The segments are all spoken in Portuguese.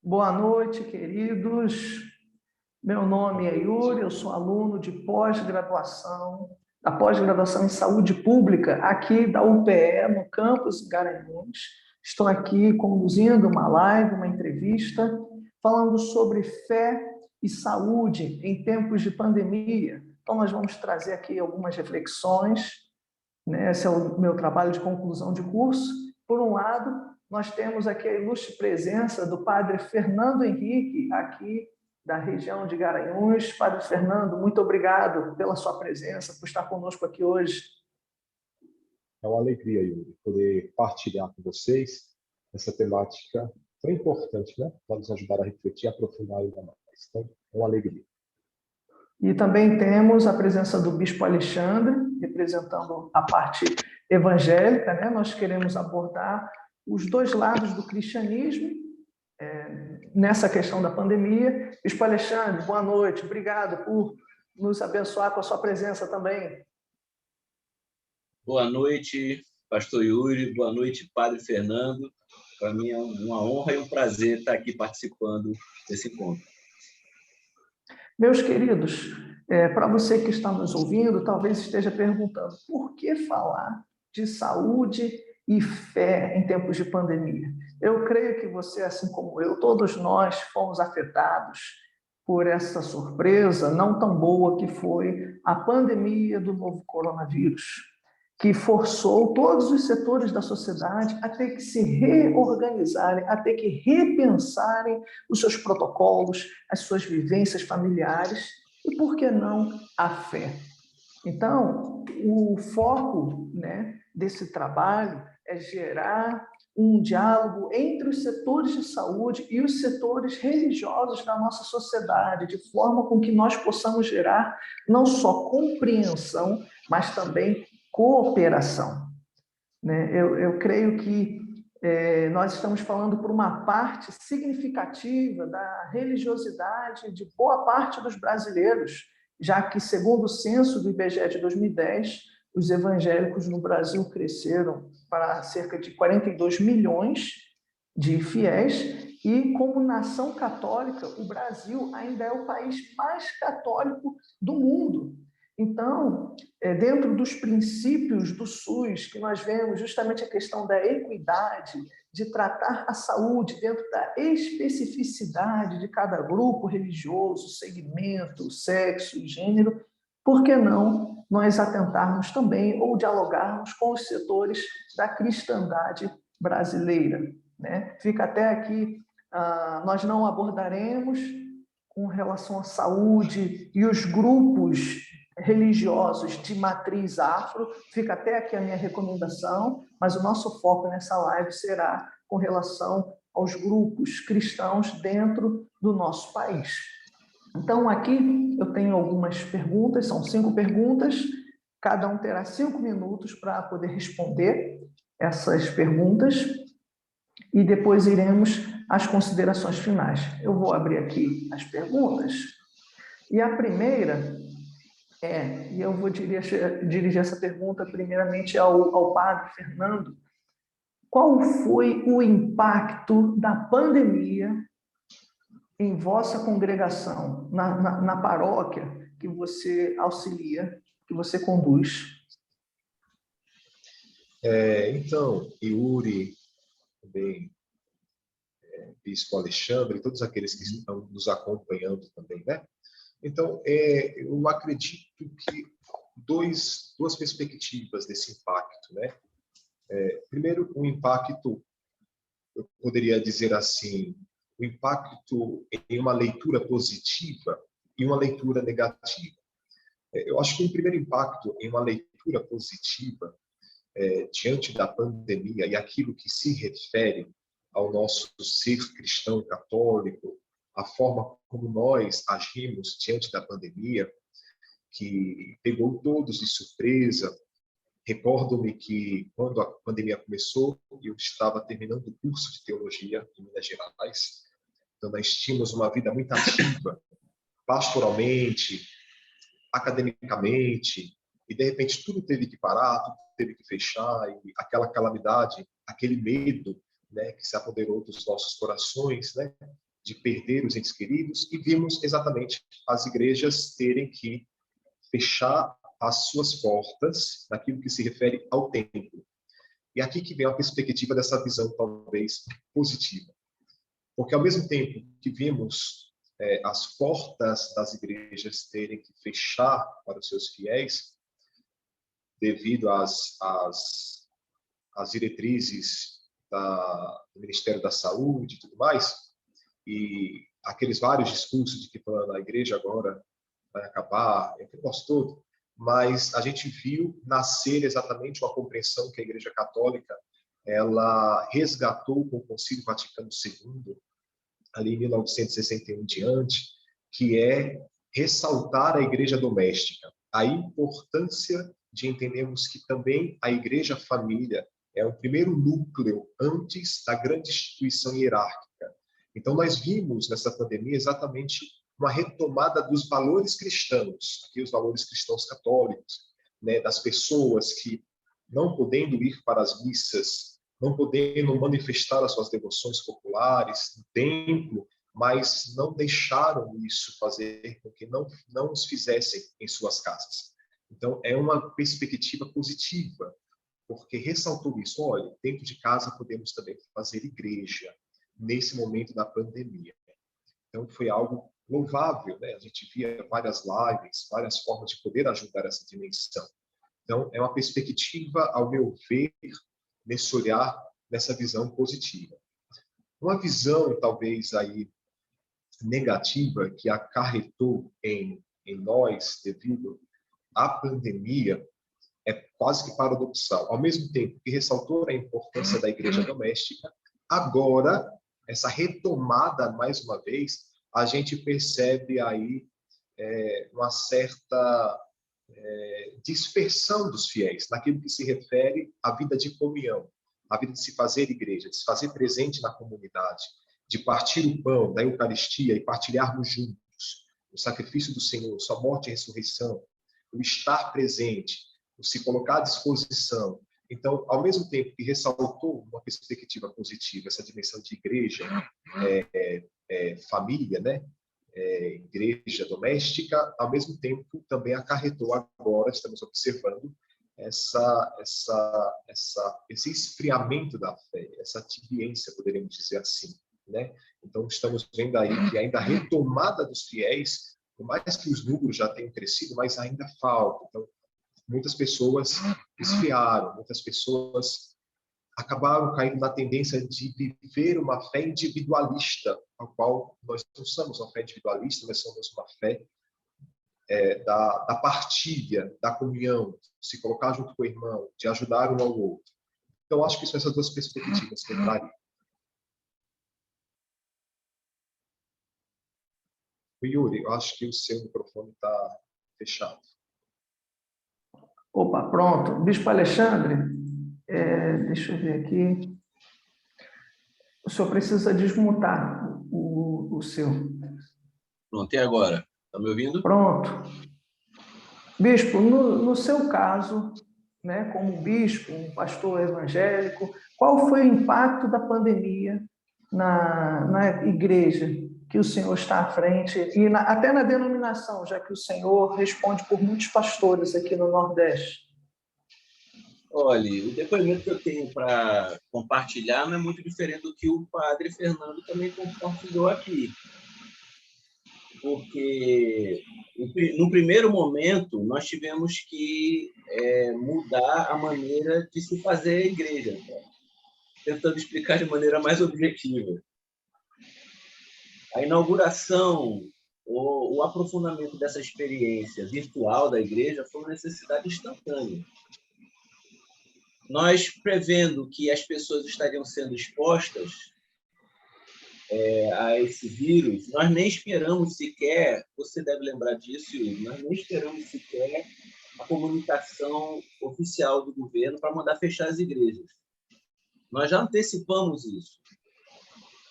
Boa noite, queridos. Meu nome é Yuri, eu sou aluno de pós-graduação, da pós-graduação em Saúde Pública, aqui da UPE, no campus Garanhuns. Estou aqui conduzindo uma live, uma entrevista, falando sobre fé e saúde em tempos de pandemia. Então, nós vamos trazer aqui algumas reflexões, né? Esse é o meu trabalho de conclusão de curso. Por um lado, nós temos aqui a ilustre presença do padre Fernando Henrique, aqui da região de Garanhuns. Padre Fernando, muito obrigado pela sua presença, por estar conosco aqui hoje. É uma alegria, Yuri, poder partilhar com vocês essa temática tão importante, né? Para nos ajudar a refletir e aprofundar ainda mais. Então, é uma alegria. E também temos a presença do Bispo Alexandre, representando a parte evangélica, né? Nós queremos abordar os dois lados do cristianismo nessa questão da pandemia. Bispo Alexandre, boa noite, obrigado por nos abençoar com a sua presença também. Boa noite, pastor Yuri, boa noite, padre Fernando. Para mim é uma honra e um prazer estar aqui participando desse encontro. Meus queridos, para você que está nos ouvindo, talvez esteja perguntando por que falar de saúde e fé em tempos de pandemia? Eu creio que você, assim como eu, todos nós fomos afetados por essa surpresa não tão boa que foi a pandemia do novo coronavírus, que forçou todos os setores da sociedade a ter que se reorganizarem, a ter que repensarem os seus protocolos, as suas vivências familiares e, por que não, a fé. Então, o foco, né, desse trabalho é gerar um diálogo entre os setores de saúde e os setores religiosos da nossa sociedade, de forma com que nós possamos gerar não só compreensão, mas também cooperação. Né? Eu creio que nós estamos falando por uma parte significativa da religiosidade de boa parte dos brasileiros, já que, segundo o censo do IBGE de 2010, os evangélicos no Brasil cresceram para cerca de 42 milhões de fiéis, e como nação católica, o Brasil ainda é o país mais católico do mundo. Então, dentro dos princípios do SUS, que nós vemos justamente a questão da equidade, de tratar a saúde dentro da especificidade de cada grupo religioso, segmento, sexo, gênero, por que não nós atentarmos também ou dialogarmos com os setores da cristandade brasileira? Né? Fica até aqui, nós não abordaremos com relação à saúde e os grupos religiosos de matriz afro, fica até aqui a minha recomendação, mas o nosso foco nessa live será com relação aos grupos cristãos dentro do nosso país. Então, aqui eu tenho algumas perguntas, são 5 perguntas, cada um terá 5 minutos para poder responder essas perguntas, e depois iremos às considerações finais. Eu vou abrir aqui as perguntas, e a primeira e eu vou dirigir essa pergunta primeiramente ao padre Fernando. Qual foi o impacto da pandemia em vossa congregação, na paróquia que você auxilia, que você conduz? Então, Yuri, também Bispo Alexandre, todos aqueles que estão nos acompanhando também, né? Então, eu acredito que duas perspectivas desse impacto, né? Primeiro, o impacto, eu poderia dizer assim, o impacto em uma leitura positiva e uma leitura negativa. Eu acho que o primeiro impacto em uma leitura positiva, diante da pandemia e aquilo que se refere ao nosso ser cristão católico, a forma como nós agimos diante da pandemia, que pegou todos de surpresa. Recordo-me que, quando a pandemia começou, eu estava terminando o curso de teologia em Minas Gerais. Então, nós tínhamos uma vida muito ativa, pastoralmente, academicamente, e, de repente, tudo teve que parar, tudo teve que fechar, e aquela calamidade, aquele medo, né, que se apoderou dos nossos corações, né, de perder os entes queridos, e vimos exatamente as igrejas terem que fechar as suas portas naquilo que se refere ao templo. E aqui que vem a perspectiva dessa visão talvez positiva. Porque ao mesmo tempo que vimos as portas das igrejas terem que fechar para os seus fiéis, devido às diretrizes do Ministério da Saúde e tudo mais, e aqueles vários discursos de que a igreja agora vai acabar, aquele negócio todo, mas a gente viu nascer exatamente uma compreensão que a Igreja Católica ela resgatou com o Concílio Vaticano II, ali em 1961 em diante, que é ressaltar a igreja doméstica, a importância de entendermos que também a igreja família é o primeiro núcleo antes da grande instituição hierárquica. Então, nós vimos nessa pandemia exatamente uma retomada dos valores cristãos, aqui os valores cristãos católicos, né, das pessoas que, não podendo ir para as missas, não podendo manifestar as suas devoções populares no templo, mas não deixaram isso fazer com que não os fizessem em suas casas. Então, é uma perspectiva positiva, porque ressaltou isso. Olha, dentro de casa podemos também fazer igreja nesse momento da pandemia. Então, foi algo louvável, né? A gente via várias lives, várias formas de poder ajudar essa dimensão. Então, é uma perspectiva, ao meu ver, nesse olhar, nessa visão positiva. Uma visão, talvez, aí negativa, que acarretou em nós, devido à pandemia, é quase que paradoxal. Ao mesmo tempo que ressaltou a importância da igreja doméstica, agora, essa retomada, mais uma vez, a gente percebe aí uma certa dispersão dos fiéis, naquilo que se refere à vida de comunhão, à vida de se fazer igreja, de se fazer presente na comunidade, de partir o pão da Eucaristia e partilharmos juntos o sacrifício do Senhor, sua morte e ressurreição, o estar presente, o se colocar à disposição. Então, ao mesmo tempo que ressaltou uma perspectiva positiva, essa dimensão de igreja, família, né? Igreja doméstica, ao mesmo tempo também acarretou agora, estamos observando, esse esfriamento da fé, essa tibiência, poderíamos dizer assim, né? Então, estamos vendo aí que ainda a retomada dos fiéis, por mais que os números já tenham crescido, mas ainda falta. Então, muitas pessoas esfriaram, muitas pessoas acabaram caindo na tendência de viver uma fé individualista, ao qual nós não somos uma fé individualista, nós somos uma fé da partilha, da comunhão, se colocar junto com o irmão, de ajudar um ao outro. Então, acho que são essas duas perspectivas que eu traria. Yuri, eu acho que o seu microfone está fechado. Opa, pronto. Bispo Alexandre, deixa eu ver aqui. O senhor precisa desmutar o seu. Pronto, e agora? Está me ouvindo? Pronto. Bispo, no seu caso, né, como bispo, um pastor evangélico, qual foi o impacto da pandemia na igreja que o senhor está à frente, e até na denominação, já que o senhor responde por muitos pastores aqui no Nordeste? Olha, o depoimento que eu tenho para compartilhar não é muito diferente do que o padre Fernando também compartilhou aqui. Porque, no primeiro momento, nós tivemos que mudar a maneira de se fazer a igreja, tentando explicar de maneira mais objetiva. A inauguração, o aprofundamento dessa experiência virtual da igreja foi uma necessidade instantânea. Nós, prevendo que as pessoas estariam sendo expostas a esse vírus, nós nem esperamos sequer, você deve lembrar disso, nós nem esperamos sequer a comunicação oficial do governo para mandar fechar as igrejas. Nós já antecipamos isso.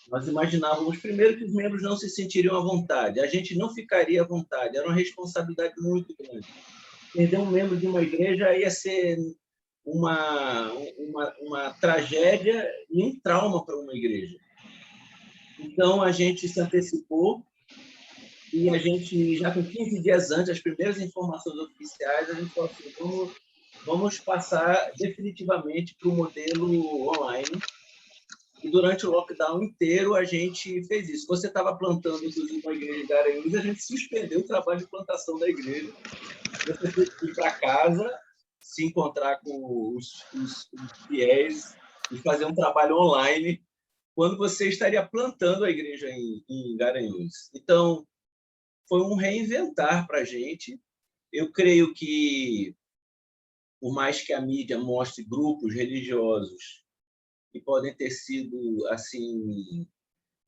Nós imaginávamos, primeiro, que os membros não se sentiriam à vontade, a gente não ficaria à vontade, era uma responsabilidade muito grande. Perder um membro de uma igreja ia ser uma tragédia e um trauma para uma igreja. Então, a gente se antecipou e a gente, já com 15 dias antes, as primeiras informações oficiais, a gente falou assim, vamos passar definitivamente para o modelo online. E durante o lockdown inteiro, a gente fez isso. Você estava plantando, inclusive, uma igreja de Garanhuns, a gente suspendeu o trabalho de plantação da igreja. Você teve que ir para casa, se encontrar com os fiéis e fazer um trabalho online quando você estaria plantando a igreja em Garanhuns. Então, foi um reinventar para a gente. Eu creio que, por mais que a mídia mostre grupos religiosos que podem ter sido assim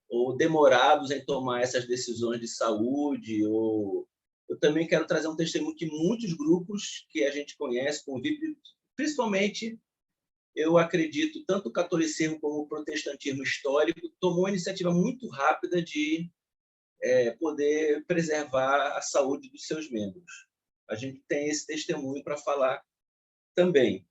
ou demorados em tomar essas decisões de saúde, ou eu também quero trazer um testemunho que muitos grupos que a gente conhece, convive, principalmente, eu acredito, tanto o catolicismo como o protestantismo histórico, tomou uma iniciativa muito rápida de poder preservar a saúde dos seus membros. A gente tem esse testemunho para falar também.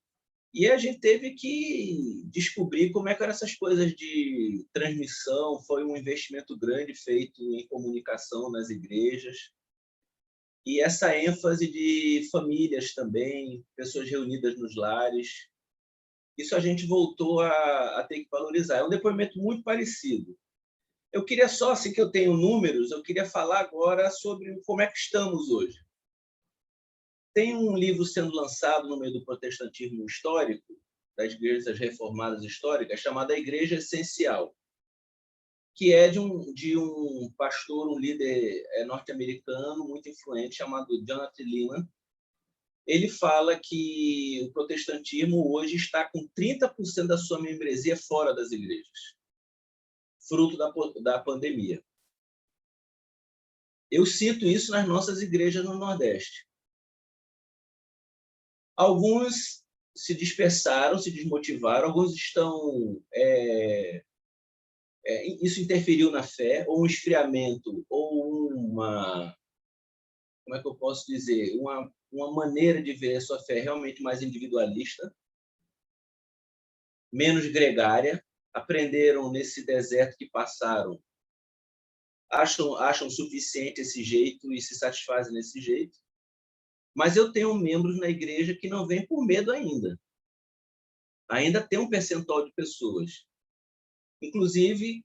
E a gente teve que descobrir como é que eram essas coisas de transmissão. Foi um investimento grande feito em comunicação nas igrejas. E essa ênfase de famílias também, pessoas reunidas nos lares. Isso a gente voltou a ter que valorizar. É um depoimento muito parecido. Eu queria só, assim que eu tenho números, eu queria falar agora sobre como é que estamos hoje. Tem um livro sendo lançado no meio do protestantismo histórico, das igrejas reformadas históricas, chamado A Igreja Essencial, que é de um pastor, um líder norte-americano muito influente, chamado Jonathan Leeman. Ele fala que o protestantismo hoje está com 30% da sua membresia fora das igrejas, fruto da pandemia. Eu sinto isso nas nossas igrejas no Nordeste. Alguns se dispersaram, se desmotivaram, alguns estão... isso interferiu na fé, ou um esfriamento, ou uma... Como é que eu posso dizer? Uma maneira de ver a sua fé realmente mais individualista, menos gregária, aprenderam nesse deserto que passaram, acham suficiente esse jeito e se satisfazem nesse jeito. Mas eu tenho membros na igreja que não vêm por medo ainda. Ainda tem um percentual de pessoas. Inclusive,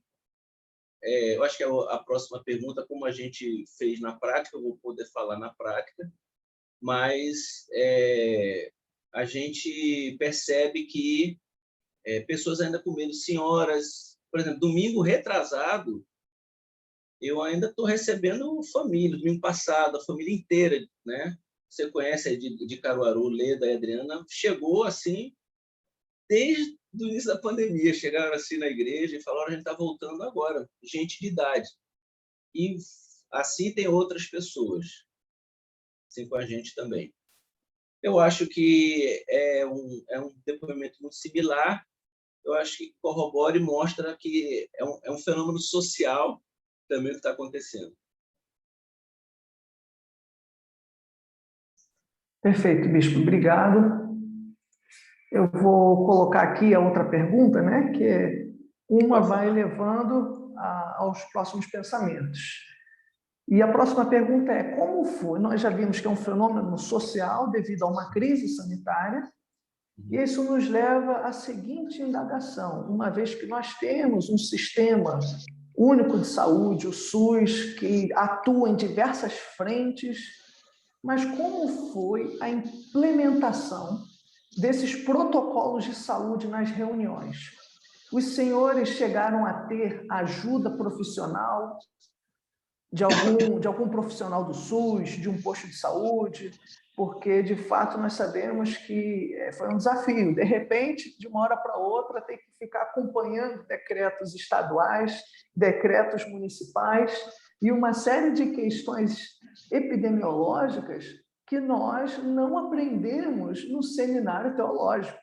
eu acho que a próxima pergunta, como a gente fez na prática, eu vou poder falar na prática, mas a gente percebe que pessoas ainda com medo, senhoras, por exemplo, domingo retrasado, eu ainda estou recebendo família, domingo passado, a família inteira, né? Você conhece aí de Caruaru, Leda e Adriana, chegou assim, desde o início da pandemia, chegaram assim na igreja e falaram, a gente está voltando agora, gente de idade. E assim tem outras pessoas, assim com a gente também. Eu acho que é um depoimento muito similar, eu acho que corrobora e mostra que é um fenômeno social também que está acontecendo. Perfeito, Bispo, obrigado. Eu vou colocar aqui a outra pergunta, né? Que uma vai levando aos próximos pensamentos. E a próxima pergunta é: como foi? Nós já vimos que é um fenômeno social devido a uma crise sanitária, e isso nos leva à seguinte indagação: uma vez que nós temos um sistema único de saúde, o SUS, que atua em diversas frentes, mas como foi a implementação desses protocolos de saúde nas reuniões? Os senhores chegaram a ter ajuda profissional de algum profissional do SUS, de um posto de saúde? Porque, de fato, nós sabemos que foi um desafio. De repente, de uma hora para outra, tem que ficar acompanhando decretos estaduais, decretos municipais e uma série de questões epidemiológicas que nós não aprendemos no seminário teológico.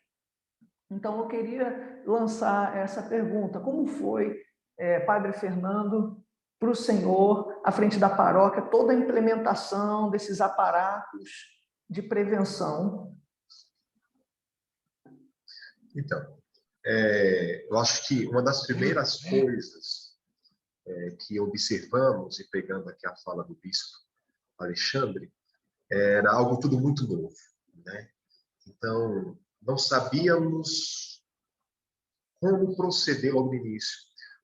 Então, eu queria lançar essa pergunta: como foi, Padre Fernando, para o senhor, à frente da paróquia, toda a implementação desses aparatos de prevenção? Então, eu acho que uma das primeiras coisas que observamos, e pegando aqui a fala do bispo Alexandre, era algo tudo muito novo, né? Então, não sabíamos como proceder logo no início.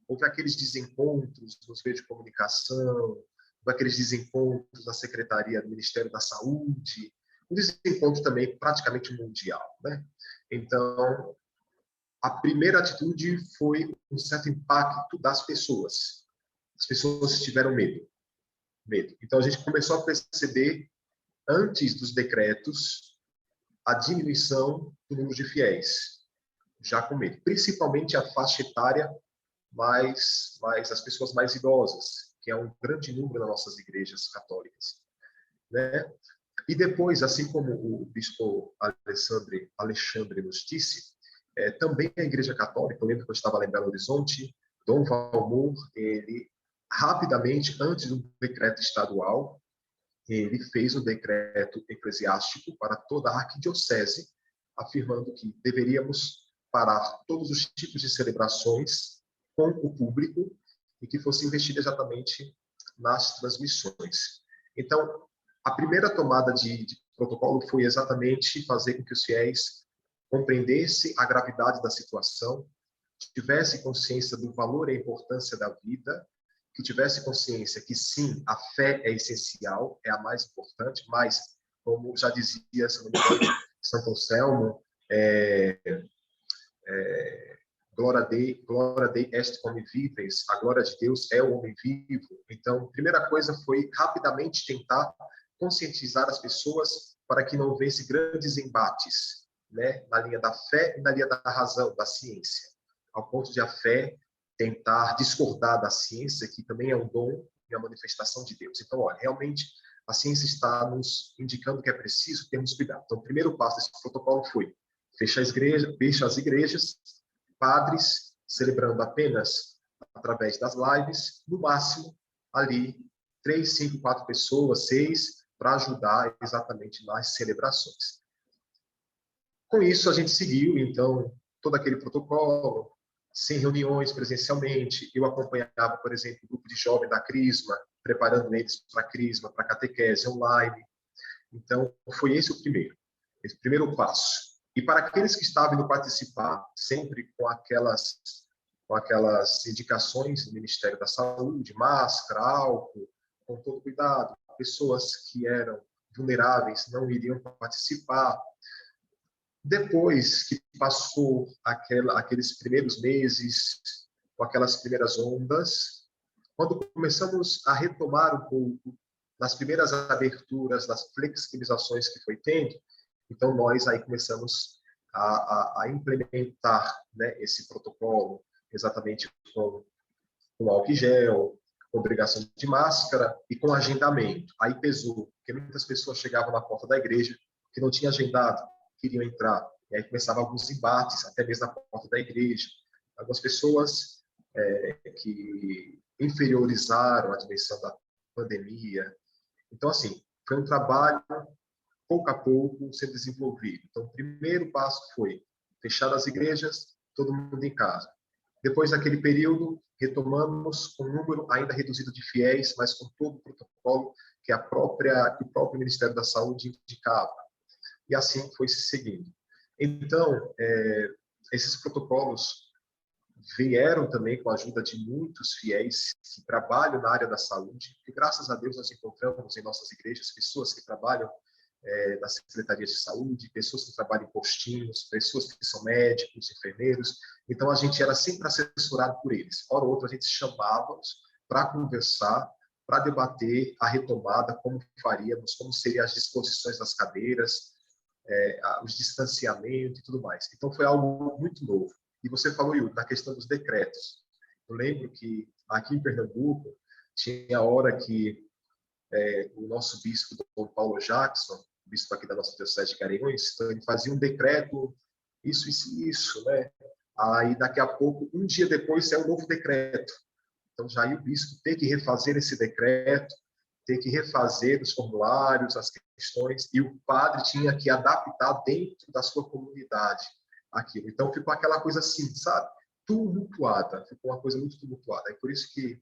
Houve aqueles desencontros nos meios de comunicação, houve aqueles desencontros na Secretaria do Ministério da Saúde, um desencontro também praticamente mundial, né? Então, a primeira atitude foi um certo impacto das pessoas. As pessoas tiveram medo. Então, a gente começou a perceber, antes dos decretos, a diminuição do número de fiéis, já com medo. Principalmente a faixa etária, mais as pessoas mais idosas, que é um grande número nas nossas igrejas católicas, né? E depois, assim como o bispo Alexandre nos disse, também a Igreja Católica, eu lembro que eu estava lá em Belo Horizonte, Dom Valmor, ele rapidamente, antes do decreto estadual, ele fez um decreto eclesiástico para toda a arquidiocese, afirmando que deveríamos parar todos os tipos de celebrações com o público e que fosse investido exatamente nas transmissões. Então, a primeira tomada de protocolo foi exatamente fazer com que os fiéis compreendessem a gravidade da situação, tivesse consciência do valor e a importância da vida, que tivesse consciência que, sim, a fé é essencial, é a mais importante, mas, como já dizia Santo Anselmo, glória Dei est homo vivens, a glória de Deus é o homem vivo. Então, a primeira coisa foi rapidamente tentar conscientizar as pessoas para que não houvesse grandes embates, né, na linha da fé e na linha da razão, da ciência, ao ponto de a fé tentar discordar da ciência, que também é um dom e a manifestação de Deus. Então, olha, realmente a ciência está nos indicando que é preciso termos cuidado. Então, o primeiro passo desse protocolo foi fechar as igrejas, padres celebrando apenas através das lives, no máximo ali 3, 5, 4 pessoas, 6, para ajudar exatamente nas celebrações. Com isso, a gente seguiu, então, todo aquele protocolo, sem reuniões presencialmente. Eu acompanhava, por exemplo, o grupo de jovens da Crisma, preparando eles para a Crisma, para a catequese online. Então, foi esse o primeiro passo. E para aqueles que estavam indo participar, sempre com aquelas indicações do Ministério da Saúde, máscara, álcool, com todo cuidado, pessoas que eram vulneráveis não iriam participar. Depois que passou aqueles primeiros meses, com aquelas primeiras ondas, quando começamos a retomar um pouco nas primeiras aberturas, das flexibilizações que foi tendo, então nós aí começamos a implementar, né, esse protocolo, exatamente com álcool gel, com obrigação de máscara e com agendamento. Aí pesou, porque muitas pessoas chegavam na porta da igreja que não tinha agendado, queriam entrar. E aí começavam alguns embates, até mesmo na porta da igreja. Algumas pessoas que inferiorizaram a dimensão da pandemia. Então, assim, foi um trabalho, pouco a pouco, sendo desenvolvido. Então, o primeiro passo foi fechar as igrejas, todo mundo em casa. Depois daquele período, retomamos com um número ainda reduzido de fiéis, mas com todo o protocolo que o próprio Ministério da Saúde indicava. E assim foi se seguindo. Então, esses protocolos vieram também com a ajuda de muitos fiéis que trabalham na área da saúde, e graças a Deus nós encontramos em nossas igrejas pessoas que trabalham nas secretarias de saúde, pessoas que trabalham em postinhos, pessoas que são médicos, enfermeiros. Então, a gente era sempre assessorado por eles. Hora ou outra, a gente chamava-os para conversar, para debater a retomada, como faríamos, como seriam as disposições das cadeiras, os distanciamentos e tudo mais. Então, foi algo muito novo. E você falou, Yuri, na questão dos decretos. Eu lembro que aqui em Pernambuco, tinha a hora que o nosso bispo, Dom Paulo Jackson, bispo aqui da nossa diocese de Garanhuns, então ele fazia um decreto, isso, né? Aí, daqui a pouco, um dia depois, é um novo decreto. Então, já ia o bispo ter que refazer esse decreto, ter que refazer os formulários, as questões, e o padre tinha que adaptar dentro da sua comunidade aquilo. Então, ficou aquela coisa assim, sabe? Tumultuada, ficou uma coisa muito tumultuada. É por isso que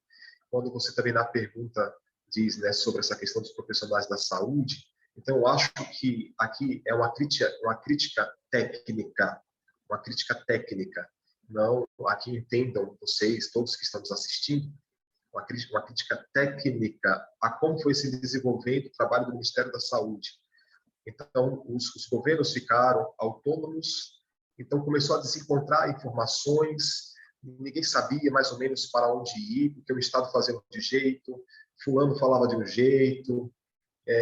quando você também na pergunta diz, né, sobre essa questão dos profissionais da saúde, então eu acho que aqui é uma crítica técnica, uma crítica técnica. Não, aqui entendam vocês, todos que estão nos assistindo, uma crítica técnica a como foi se desenvolvendo o trabalho do Ministério da Saúde. Então, os governos ficaram autônomos, então começou a desencontrar informações, ninguém sabia mais ou menos para onde ir, porque o Estado fazia de um jeito, fulano falava de um jeito.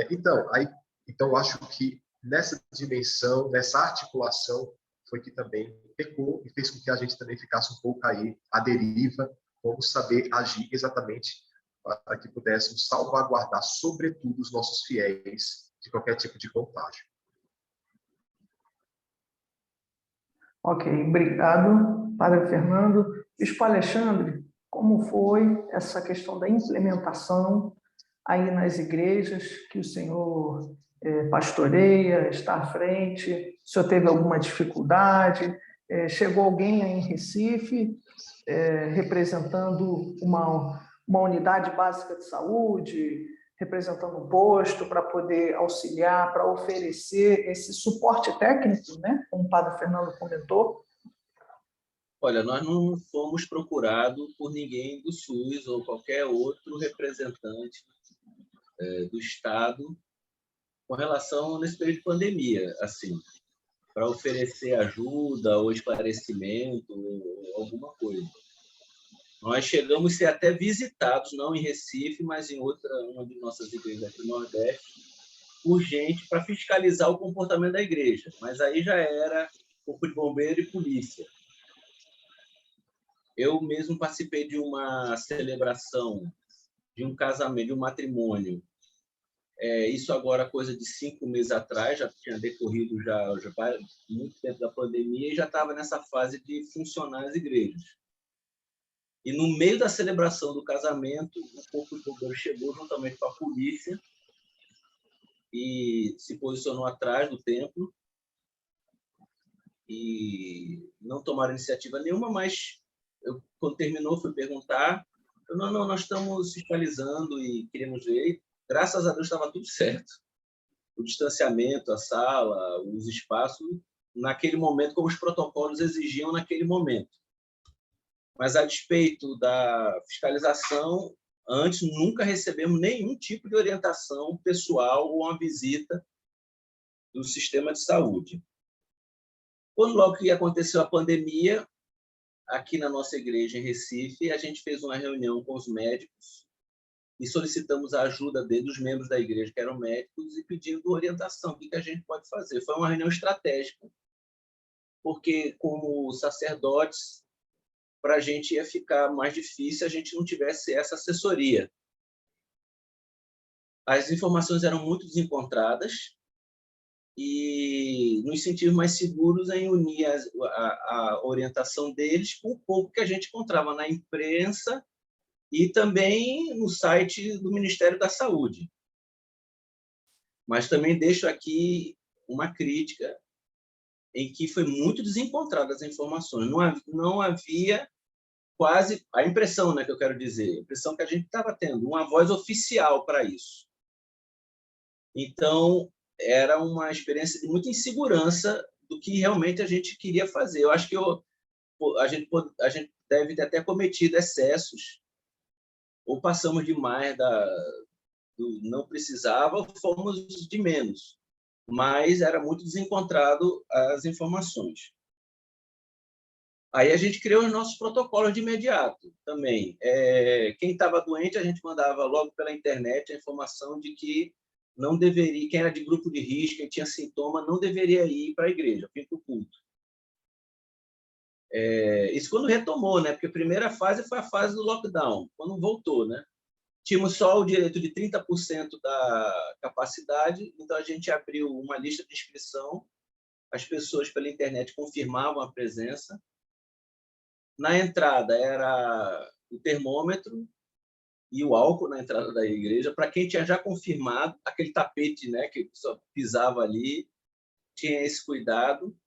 Então, acho que nessa dimensão, nessa articulação, foi que também pecou e fez com que a gente também ficasse um pouco aí à deriva, como saber agir exatamente para que pudéssemos salvaguardar, sobretudo, os nossos fiéis de qualquer tipo de contágio. Ok, obrigado, Padre Fernando. Bispo Alexandre, como foi essa questão da implementação aí nas igrejas que o senhor pastoreia, está à frente? O senhor teve alguma dificuldade? Chegou alguém aí em Recife representando uma unidade básica de saúde, representando um posto para poder auxiliar, para oferecer esse suporte técnico, né? Como o Padre Fernando comentou? Olha, nós não fomos procurados por ninguém do SUS ou qualquer outro representante do Estado com relação nesse período de pandemia, assim, para oferecer ajuda ou esclarecimento ou alguma coisa. Nós chegamos a ser até visitados, não em Recife, mas em uma de nossas igrejas aqui no Nordeste, por gente para fiscalizar o comportamento da igreja. Mas aí já era corpo de bombeiro e polícia. Eu mesmo participei de uma celebração de um casamento, de um matrimônio. Isso agora coisa de 5 meses atrás, já tinha decorrido já muito tempo da pandemia e já estava nessa fase de funcionar as igrejas. E no meio da celebração do casamento, o corpo de bombeiro chegou juntamente com a polícia e se posicionou atrás do templo e não tomaram iniciativa nenhuma, mas quando terminou, fui perguntar. Não, nós estamos fiscalizando e queremos ver. Graças a Deus estava tudo certo. O distanciamento, a sala, os espaços, naquele momento, como os protocolos exigiam naquele momento. Mas, a despeito da fiscalização, antes nunca recebemos nenhum tipo de orientação pessoal ou uma visita do sistema de saúde. Quando logo que aconteceu a pandemia, aqui na nossa igreja em Recife, a gente fez uma reunião com os médicos e solicitamos a ajuda dos membros da igreja, que eram médicos, e pedindo orientação, o que a gente pode fazer. Foi uma reunião estratégica, porque, como sacerdotes, para a gente ia ficar mais difícil se a gente não tivesse essa assessoria. As informações eram muito desencontradas e nos sentimos mais seguros em unir a orientação deles com o pouco que a gente encontrava na imprensa e também no site do Ministério da Saúde. Mas também deixo aqui uma crítica em que foi muito desencontrada as informações. Não havia quase a impressão, né, que eu quero dizer, a impressão que a gente estava tendo, uma voz oficial para isso. Então, era uma experiência de muita insegurança do que realmente a gente queria fazer. Eu acho que a gente deve ter até cometido excessos, ou passamos demais do não precisava, ou fomos de menos. Mas era muito desencontrado as informações. Aí a gente criou os nossos protocolos de imediato também. Quem estava doente, a gente mandava logo pela internet a informação de que não deveria, quem era de grupo de risco, quem tinha sintoma, não deveria ir para a igreja, vir para o culto. Isso quando retomou, né? Porque a primeira fase foi a fase do lockdown, quando voltou, né? Tínhamos só o direito de 30% da capacidade, então a gente abriu uma lista de inscrição, as pessoas pela internet confirmavam a presença. Na entrada era o termômetro e o álcool na entrada da igreja. Para quem tinha já confirmado, aquele tapete, né, que só pisava ali, tinha esse cuidado.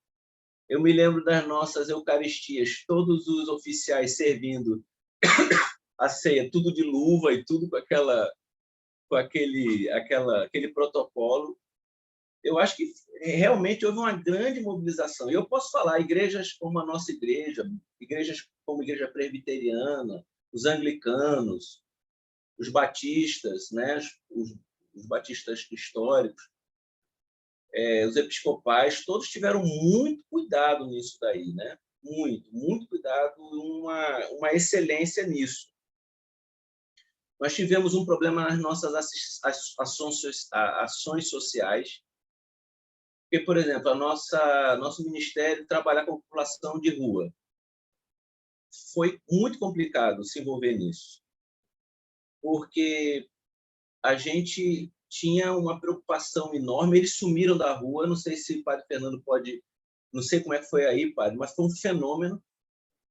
Eu me lembro das nossas eucaristias, todos os oficiais servindo a ceia tudo de luva e tudo com aquele protocolo. Eu acho que realmente houve uma grande mobilização. E eu posso falar, igrejas como a nossa igreja, igrejas como a Igreja Presbiteriana, os anglicanos, os batistas, né? os batistas históricos, os episcopais, todos tiveram muito cuidado nisso daí, né? Muito cuidado, uma excelência nisso. Nós tivemos um problema nas nossas ações sociais, porque, por exemplo, nosso ministério trabalha com a população de rua. Foi muito complicado se envolver nisso, porque a gente tinha uma preocupação enorme. Eles sumiram da rua, não sei se o padre Fernando pode... Não sei como é que foi aí, padre, mas foi um fenômeno.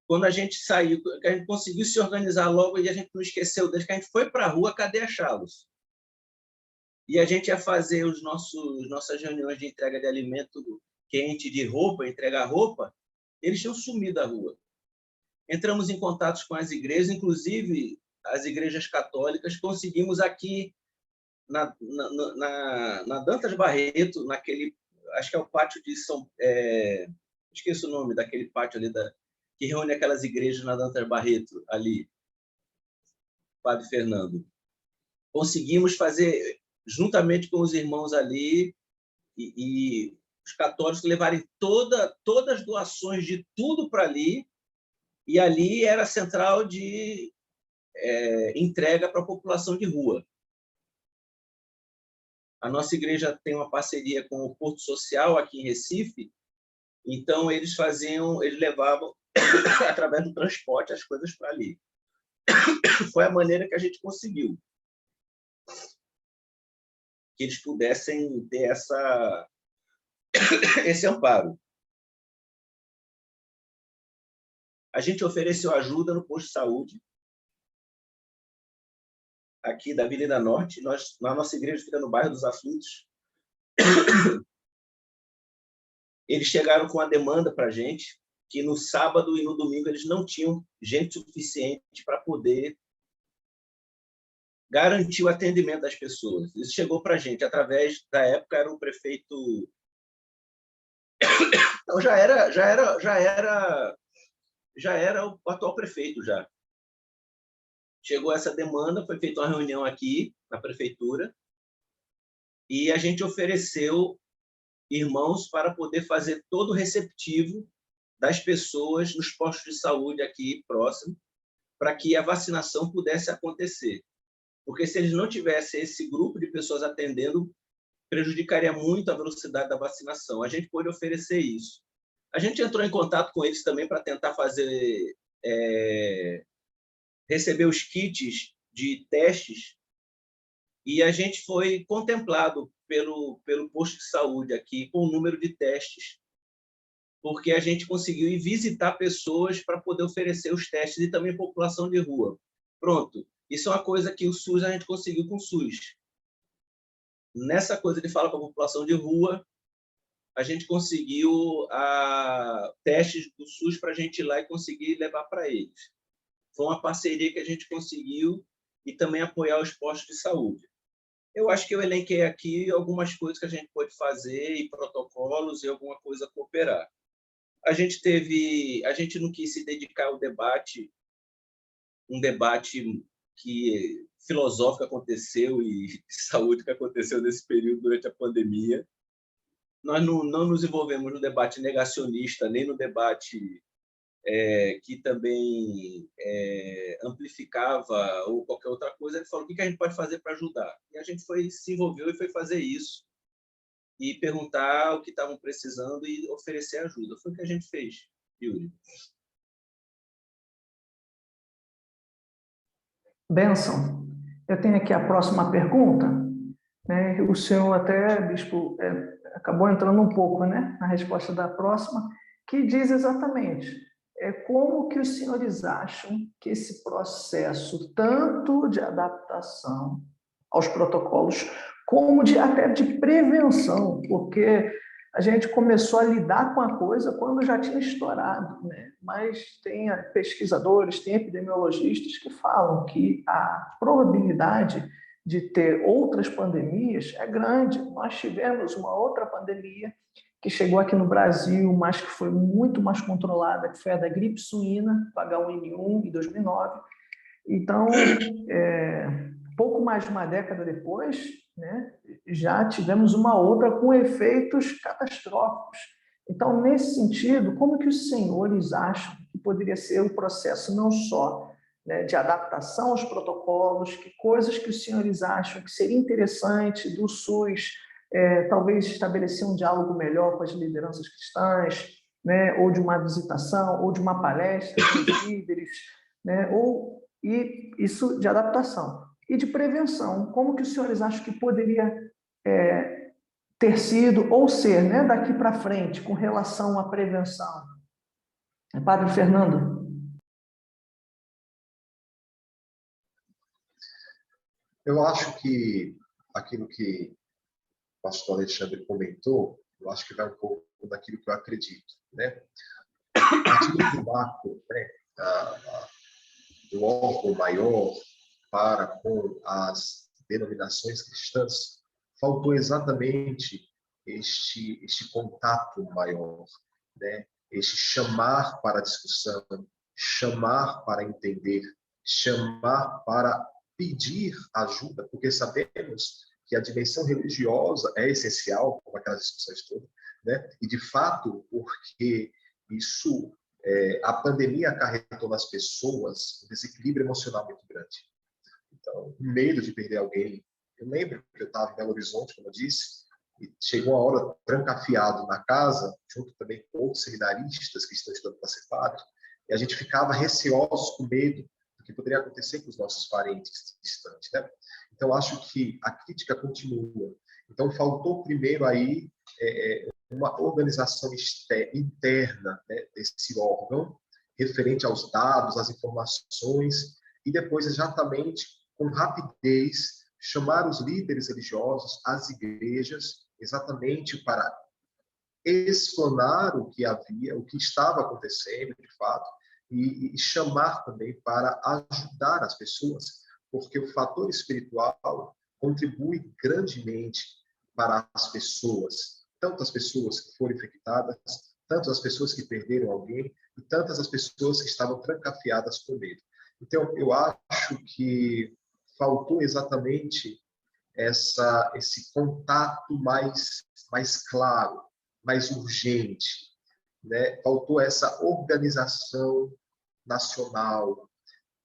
Quando a gente saiu, que a gente conseguiu se organizar logo e a gente não esqueceu deles, que a gente foi para a rua, cadê achá-los? E a gente ia fazer nossas reuniões de entrega de alimento quente, de roupa, entregar roupa, eles tinham sumido da rua. Entramos em contato com as igrejas, inclusive as igrejas católicas, conseguimos aqui na Dantas Barreto, naquele, acho que é o pátio de esqueço o nome daquele pátio ali que reúne aquelas igrejas na Dantas Barreto ali, Padre Fernando. Conseguimos fazer, juntamente com os irmãos ali e os católicos, levarem todas as doações de tudo para ali, e ali era a central de entrega para a população de rua. A nossa igreja tem uma parceria com o Porto Social aqui em Recife, então eles levavam através do transporte as coisas para ali. Foi a maneira que a gente conseguiu que eles pudessem ter esse amparo. A gente ofereceu ajuda no posto de saúde aqui da Avenida Norte. Na nossa igreja fica no bairro dos Aflitos. Eles chegaram com a demanda para a gente, que no sábado e no domingo eles não tinham gente suficiente para poder garantir o atendimento das pessoas. Isso chegou para a gente através, da época, era o prefeito... Então, já era o atual prefeito já. Chegou essa demanda, foi feita uma reunião aqui na prefeitura e a gente ofereceu irmãos para poder fazer todo o receptivo das pessoas nos postos de saúde aqui próximo, para que a vacinação pudesse acontecer. Porque se eles não tivessem esse grupo de pessoas atendendo, prejudicaria muito a velocidade da vacinação. A gente pôde oferecer isso. A gente entrou em contato com eles também para tentar receber os kits de testes, e a gente foi contemplado pelo posto de saúde aqui com o número de testes, porque a gente conseguiu ir visitar pessoas para poder oferecer os testes e também população de rua. Pronto. Isso é uma coisa que o SUS a gente conseguiu com o SUS. Nessa coisa de falar com a população de rua, a gente conseguiu testes do SUS para a gente ir lá e conseguir levar para eles. Foi uma parceria que a gente conseguiu e também apoiar os postos de saúde. Eu acho que eu elenquei aqui algumas coisas que a gente pode fazer e protocolos e alguma coisa cooperar. A gente não quis se dedicar ao debate, um debate filosófico aconteceu e de saúde que aconteceu nesse período durante a pandemia. Nós não nos envolvemos no debate negacionista, nem no debate que também amplificava ou qualquer outra coisa. Ele falou: o que a gente pode fazer para ajudar? E a gente se envolveu e foi fazer isso, e perguntar o que estavam precisando e oferecer ajuda. Foi o que a gente fez, Yuri. Benção. Eu tenho aqui a próxima pergunta. Né? O senhor até, bispo, acabou entrando um pouco, né, na resposta da próxima, que diz exatamente como que os senhores acham que esse processo, tanto de adaptação aos protocolos, como até de prevenção, porque a gente começou a lidar com a coisa quando já tinha estourado, né? Mas tem pesquisadores, tem epidemiologistas que falam que a probabilidade de ter outras pandemias é grande. Nós tivemos uma outra pandemia que chegou aqui no Brasil, mas que foi muito mais controlada, que foi a da gripe suína, H1N1, em 2009. Então, pouco mais de uma década depois, né, já tivemos uma outra com efeitos catastróficos. Então, nesse sentido, como que os senhores acham que poderia ser o processo não só, né, de adaptação aos protocolos, que coisas que os senhores acham que seria interessante do SUS, talvez estabelecer um diálogo melhor com as lideranças cristãs, né, ou de uma visitação, ou de uma palestra com os líderes, né, e isso de adaptação. E de prevenção, como que os senhores acham que poderia ter sido ou ser, né, daqui para frente, com relação à prevenção? Padre Fernando. Eu acho que aquilo que o pastor Alexandre comentou, eu acho que vai um pouco daquilo que eu acredito, né? Aquilo do marco, né, do órgão maior para com as denominações cristãs, faltou exatamente este contato maior, né? Este chamar para a discussão, chamar para entender, chamar para pedir ajuda, porque sabemos que a dimensão religiosa é essencial para aquelas discussões todas, né? E, de fato, porque isso, a pandemia acarretou nas pessoas um desequilíbrio emocional muito grande. Então, medo de perder alguém. Eu lembro que eu estava em Belo Horizonte, como eu disse, e chegou a hora trancafiado na casa, junto também com outros seminaristas que estão estudando para ser padre, e a gente ficava receosos, com medo do que poderia acontecer com os nossos parentes distantes, né? Então, acho que a crítica continua. Então, faltou primeiro aí uma organização interna, né, desse órgão, referente aos dados, às informações, e depois exatamente, com rapidez, chamar os líderes religiosos, as igrejas, exatamente para explanar o que havia, o que estava acontecendo, de fato, e chamar também para ajudar as pessoas, porque o fator espiritual contribui grandemente para as pessoas, tanto as pessoas que foram infectadas, tanto as pessoas que perderam alguém, e tantas as pessoas que estavam trancafiadas com medo. Então, eu acho que faltou exatamente esse contato mais claro, mais urgente, né? Faltou essa organização nacional,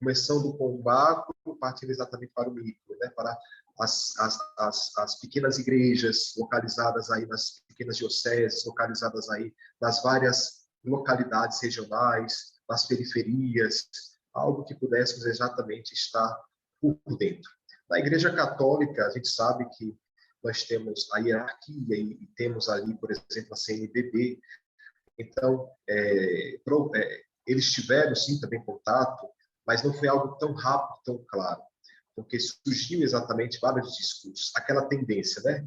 começando com o macro, partindo exatamente para o micro, né? Para as pequenas igrejas localizadas aí nas pequenas dioceses, localizadas aí nas várias localidades regionais, nas periferias, algo que pudéssemos exatamente estar por dentro. Na Igreja Católica, a gente sabe que nós temos a hierarquia e temos ali, por exemplo, a CNBB. Então, eles tiveram, sim, também contato, mas não foi algo tão rápido, tão claro, porque surgiu exatamente vários discursos, aquela tendência, né,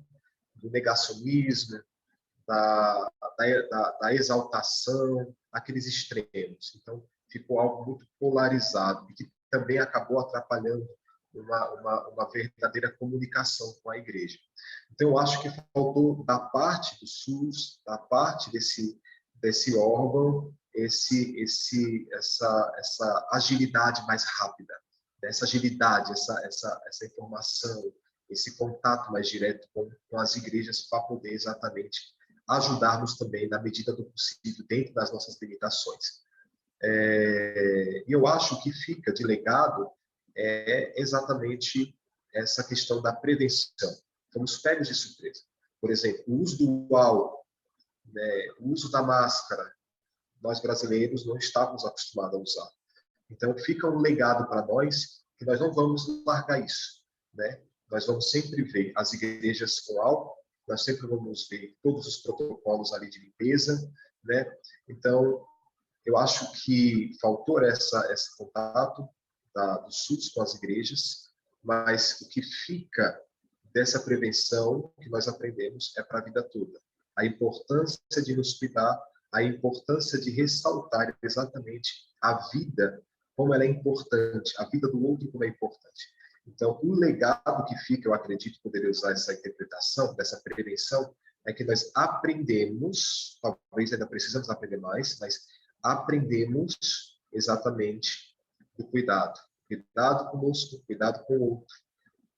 do negacionismo, da exaltação, aqueles extremos. Então, ficou algo muito polarizado e que também acabou atrapalhando uma verdadeira comunicação com a igreja. Então, eu acho que faltou, da parte do SUS, da parte desse órgão, essa agilidade mais rápida, essa agilidade, essa informação, esse contato mais direto com as igrejas para poder exatamente ajudarmos também na medida do possível dentro das nossas limitações. E eu acho que fica de legado exatamente essa questão da prevenção. Fomos pegos de surpresa. Por exemplo, o uso do álcool, né, o uso da máscara, nós brasileiros não estávamos acostumados a usar. Então, fica um legado para nós que nós não vamos largar isso, né? Nós vamos sempre ver as igrejas com álcool, nós sempre vamos ver todos os protocolos ali de limpeza, né? Então, eu acho que faltou esse contato do SUS com as igrejas, mas o que fica dessa prevenção que nós aprendemos é para a vida toda. a importância de nos cuidar, a importância de ressaltar exatamente a vida, como ela é importante, a vida do outro como é importante. Então, o legado que fica, eu acredito poder usar essa interpretação, dessa prevenção, é que nós aprendemos, talvez ainda precisamos aprender mais, mas aprendemos exatamente o cuidado. Cuidado conosco, cuidado com o outro,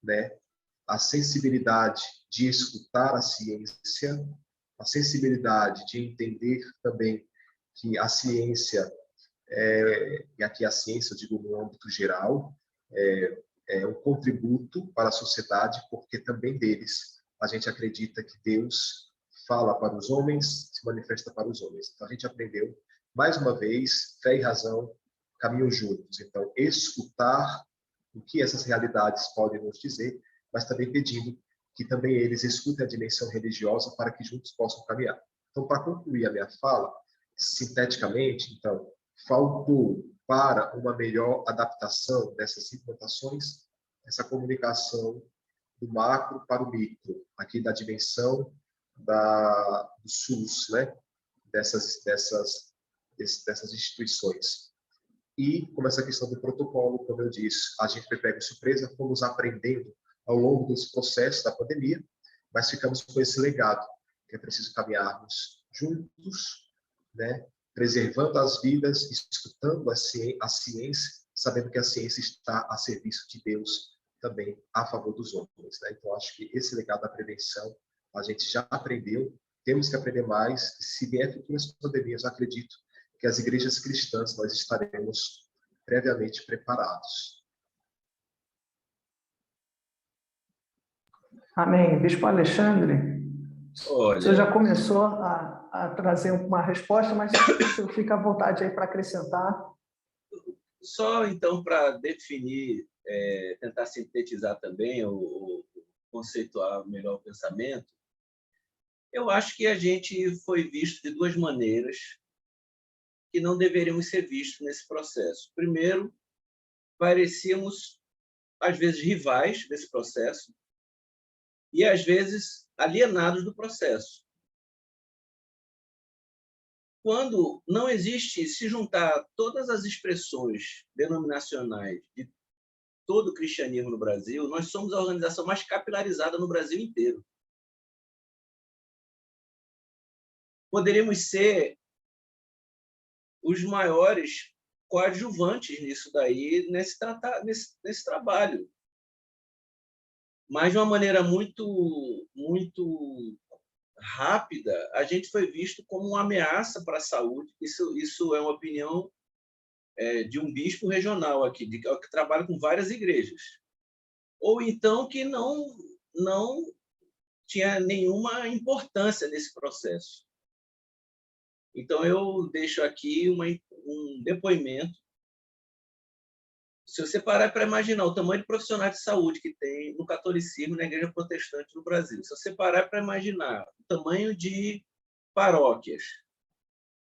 né? A sensibilidade de escutar a ciência, a sensibilidade de entender também que a ciência, e aqui a ciência, eu digo no âmbito geral, é um contributo para a sociedade, porque também deles a gente acredita que Deus fala para os homens, se manifesta para os homens. Então a gente aprendeu, mais uma vez, fé e razão caminham juntos. Então, escutar o que essas realidades podem nos dizer, mas também pedindo que também eles escutem a dimensão religiosa para que juntos possam caminhar. Então, para concluir a minha fala, sinteticamente, então, faltou para uma melhor adaptação dessas implantações, essa comunicação do macro para o micro, aqui da dimensão do SUS, né? dessas instituições. E, como essa questão do protocolo, como eu disse, a gente foi pego de surpresa, fomos aprendendo ao longo desse processo da pandemia, mas ficamos com esse legado, que é preciso caminharmos juntos, né? Preservando as vidas, escutando a ciência, sabendo que a ciência está a serviço de Deus também a favor dos homens, né? Então, acho que esse legado da prevenção a gente já aprendeu, temos que aprender mais, e se vier futuras pandemias, acredito que as igrejas cristãs nós estaremos previamente preparados. Amém. Bispo Alexandre, Olha, você já começou a trazer uma resposta, mas você fica à vontade aí para acrescentar. só então para definir, tentar sintetizar também ou conceituar melhor o pensamento, eu acho que a gente foi visto de duas maneiras que não deveríamos ser vistos nesse processo. Primeiro, parecíamos, às vezes, rivais desse processo e, às vezes, alienados do processo. Quando não existe, se juntar todas as expressões denominacionais de todo o cristianismo no Brasil, nós somos a organização mais capilarizada no Brasil inteiro. Poderíamos ser os maiores coadjuvantes nisso daí, nesse trabalho. Mas, de uma maneira muito rápida, a gente foi visto como uma ameaça para a saúde. Isso é uma opinião de um bispo regional aqui, que trabalha com várias igrejas. Ou então que não tinha nenhuma importância nesse processo. Então, eu deixo aqui um depoimento. Se você parar para imaginar o tamanho de profissionais de saúde que tem no catolicismo e na igreja protestante no Brasil, se você parar para imaginar o tamanho de paróquias,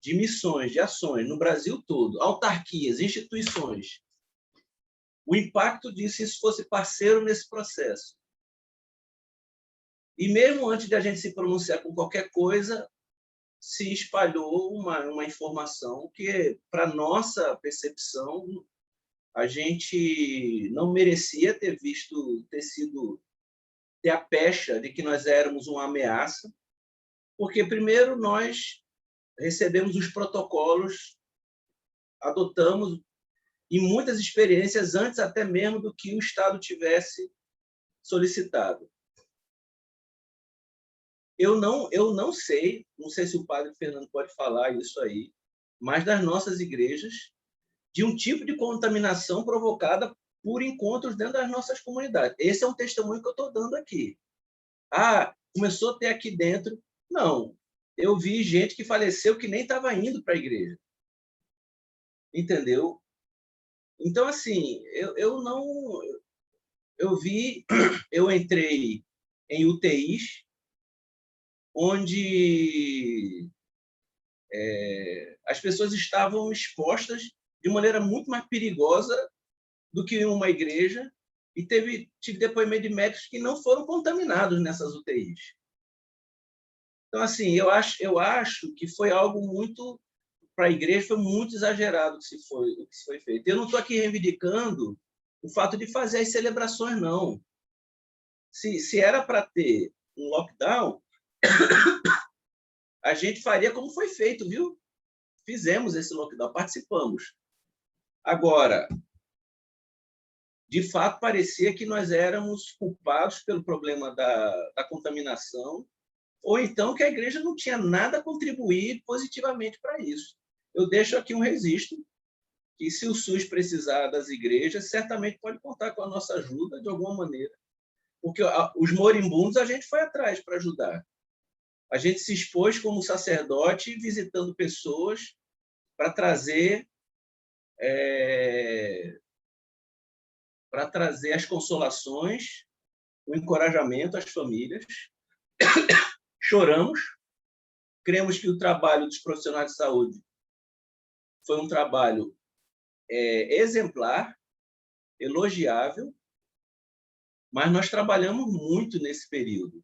de missões, de ações no Brasil todo, autarquias, instituições, o impacto disso se isso fosse parceiro nesse processo. E mesmo antes de a gente se pronunciar com qualquer coisa, se espalhou uma informação que, para nossa percepção, a gente não merecia ter a pecha de que nós éramos uma ameaça, porque, primeiro, nós recebemos os protocolos, adotamos, e muitas experiências antes até mesmo do que o Estado tivesse solicitado. Eu não sei se o padre Fernando pode falar isso aí, mas das nossas igrejas, de um tipo de contaminação provocada por encontros dentro das nossas comunidades. Esse é um testemunho que eu estou dando aqui. Começou a ter aqui dentro. Não, eu vi gente que faleceu que nem estava indo para a igreja. Entendeu? Então, assim, eu entrei em UTIs, onde as pessoas estavam expostas de maneira muito mais perigosa do que em uma igreja, e tive depoimento de médicos que não foram contaminados nessas UTIs. Então, assim, eu acho que foi algo muito, para a igreja, foi muito exagerado o que se foi feito. Eu não estou aqui reivindicando o fato de fazer as celebrações, não. Se era para ter um lockdown, a gente faria como foi feito, viu? Fizemos esse lockdown, participamos. Agora, de fato, parecia que nós éramos culpados pelo problema da contaminação, ou então que a igreja não tinha nada a contribuir positivamente para isso. Eu deixo aqui um registro, que se o SUS precisar das igrejas, certamente pode contar com a nossa ajuda de alguma maneira, porque os moribundos a gente foi atrás para ajudar. A gente se expôs como sacerdote, visitando pessoas para trazer as consolações, o encorajamento às famílias. Choramos, cremos que o trabalho dos profissionais de saúde foi um trabalho exemplar, elogiável, mas nós trabalhamos muito nesse período.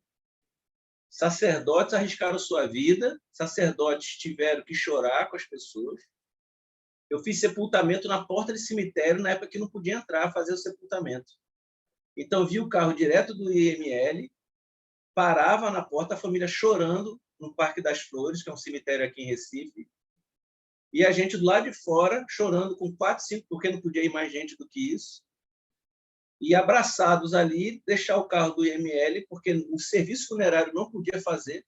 Sacerdotes arriscaram sua vida, sacerdotes tiveram que chorar com as pessoas. Eu fiz sepultamento na porta de cemitério, na época que não podia entrar, fazer o sepultamento. Então, vi o carro direto do IML, parava na porta, a família chorando no Parque das Flores, que é um cemitério aqui em Recife, e a gente do lado de fora, chorando com 4, 5, porque não podia ir mais gente do que isso, e abraçados ali, deixar o carro do IML, porque o serviço funerário não podia fazer.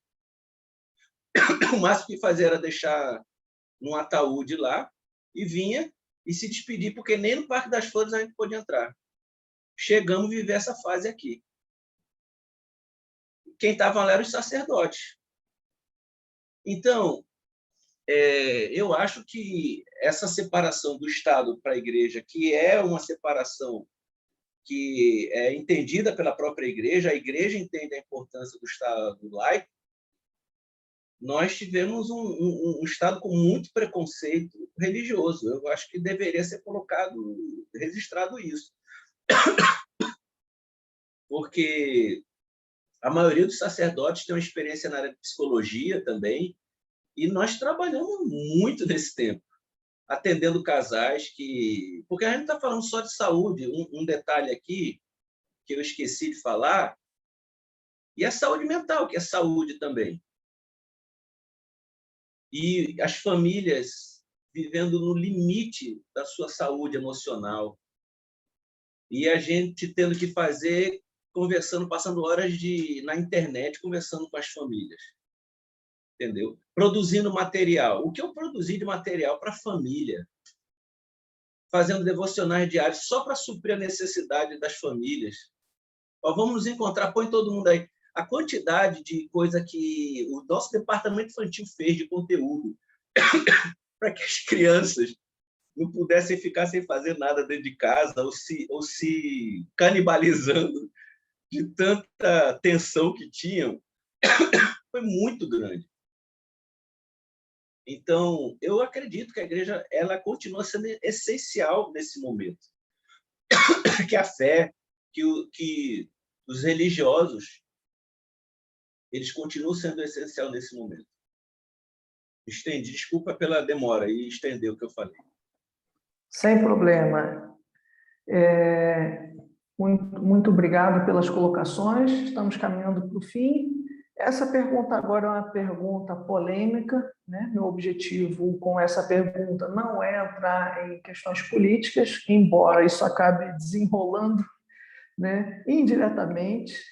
O máximo que fazia era deixar num ataúde lá, e vinha e se despedir, porque nem no Parque das Flores a gente podia entrar. Chegamos a viver essa fase aqui. Quem estavam lá eram os sacerdotes. Então, eu acho que essa separação do Estado para a Igreja, que é uma separação que é entendida pela própria Igreja, a Igreja entende a importância do Estado laico, nós tivemos um Estado com muito preconceito religioso. Eu acho que deveria ser registrado isso. Porque a maioria dos sacerdotes tem uma experiência na área de psicologia também, e nós trabalhamos muito nesse tempo, atendendo casais que... Porque a gente não está falando só de saúde. Um detalhe aqui, que eu esqueci de falar, e a saúde mental, que é saúde também. E as famílias vivendo no limite da sua saúde emocional. E a gente tendo que fazer, conversando, passando horas na internet, conversando com as famílias. Entendeu? Produzindo material. O que eu produzi de material para a família? Fazendo devocionais diários só para suprir a necessidade das famílias. Ó, vamos nos encontrar, põe todo mundo aí. A quantidade de coisa que o nosso departamento infantil fez de conteúdo para que as crianças não pudessem ficar sem fazer nada dentro de casa ou se canibalizando de tanta tensão que tinham, foi muito grande. Então, eu acredito que a igreja ela continua sendo essencial nesse momento. Que a fé, que os religiosos, eles continuam sendo essencial nesse momento. Estendi, desculpa pela demora e estender o que eu falei. Sem problema. Muito obrigado pelas colocações. Estamos caminhando para o fim. Essa pergunta agora é uma pergunta polêmica, né? Meu objetivo com essa pergunta não é entrar em questões políticas, embora isso acabe desenrolando, né, indiretamente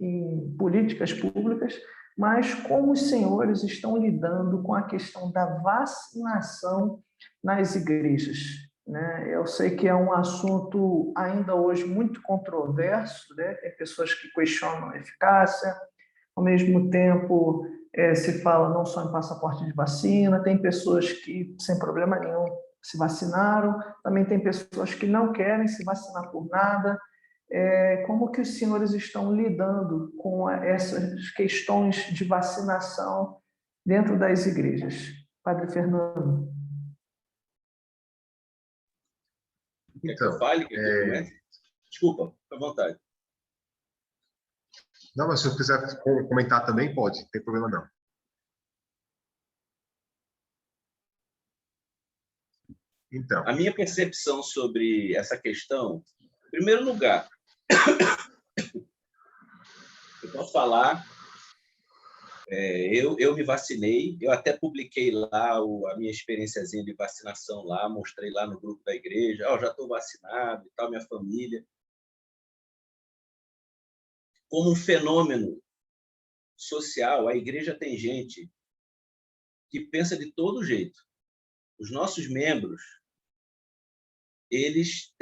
em políticas públicas, mas como os senhores estão lidando com a questão da vacinação nas igrejas, né? Eu sei que é um assunto ainda hoje muito controverso, né? Tem pessoas que questionam a eficácia, ao mesmo tempo se fala não só em passaporte de vacina, tem pessoas que, sem problema nenhum, se vacinaram, também tem pessoas que não querem se vacinar por nada. Como que os senhores estão lidando com essas questões de vacinação dentro das igrejas? Padre Fernando. Quer que eu fale? Quer que eu comece? Desculpa, fica à vontade. Não, mas se eu quiser comentar também, pode, não tem problema não. Então. A minha percepção sobre essa questão, em primeiro lugar, eu posso falar, eu me vacinei, eu até publiquei lá a minha experiênciazinha de vacinação lá, mostrei lá no grupo da igreja, já estou vacinado e tal, minha família. Como um fenômeno social, a igreja tem gente que pensa de todo jeito. Os nossos membros, eles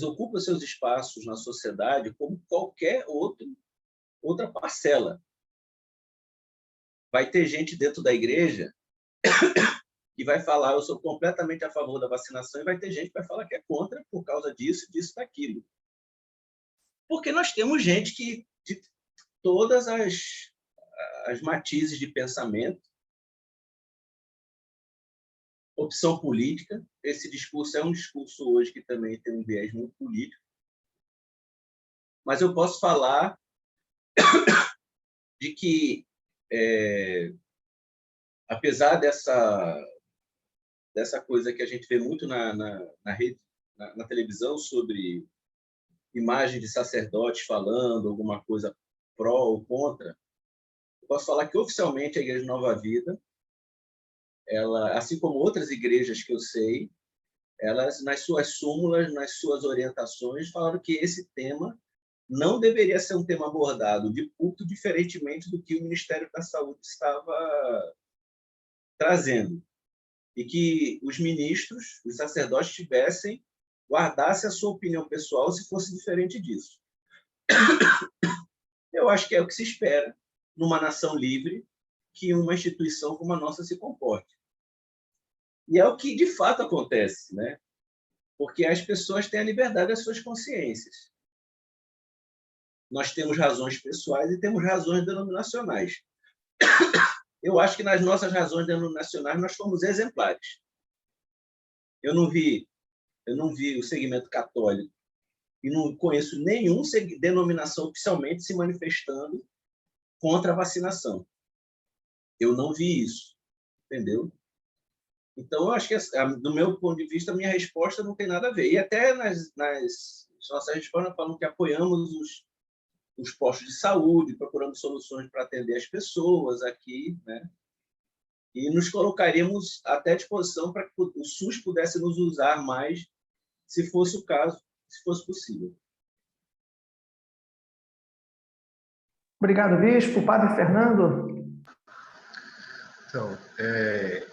ocupam seus espaços na sociedade como qualquer outra parcela. Vai ter gente dentro da igreja que vai falar, eu sou completamente a favor da vacinação, e vai ter gente que vai falar que é contra por causa disso, disso, daquilo. Porque nós temos gente que, de todas as matizes de pensamento, opção política, esse discurso é um discurso hoje que também tem um viés muito político, mas eu posso falar de que, apesar dessa coisa que a gente vê muito na rede, na televisão, sobre imagem de sacerdotes falando alguma coisa pró ou contra, eu posso falar que oficialmente a Igreja Nova Vida, ela, assim como outras igrejas que eu sei, elas, nas suas súmulas, nas suas orientações, falaram que esse tema não deveria ser um tema abordado de púlpito, diferentemente do que o Ministério da Saúde estava trazendo. E que os ministros, os sacerdotes, guardassem a sua opinião pessoal se fosse diferente disso. Eu acho que é o que se espera numa nação livre, que uma instituição como a nossa se comporte. E é o que de fato acontece, né? Porque as pessoas têm a liberdade das suas consciências. Nós temos razões pessoais e temos razões denominacionais. Eu acho que nas nossas razões denominacionais nós fomos exemplares. Eu não vi o segmento católico e não conheço nenhuma denominação oficialmente se manifestando contra a vacinação. Eu não vi isso, entendeu? Então, eu acho que, do meu ponto de vista, a minha resposta não tem nada a ver. E até nas nossas respostas falam que apoiamos os postos de saúde, procuramos soluções para atender as pessoas aqui, né? E nos colocaríamos até à disposição para que o SUS pudesse nos usar mais, se fosse o caso, se fosse possível. Obrigado, Bispo. Padre Fernando? Então,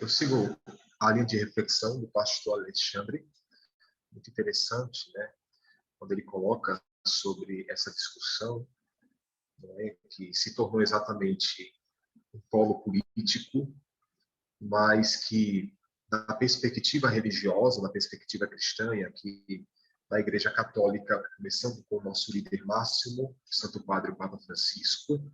eu sigo a linha de reflexão do pastor Alexandre, muito interessante, né? Quando ele coloca sobre essa discussão, né, que se tornou exatamente um polo político, mas que, na perspectiva religiosa, na perspectiva cristã, e aqui na Igreja Católica, começando com o nosso líder máximo, Santo Padre Papa Francisco,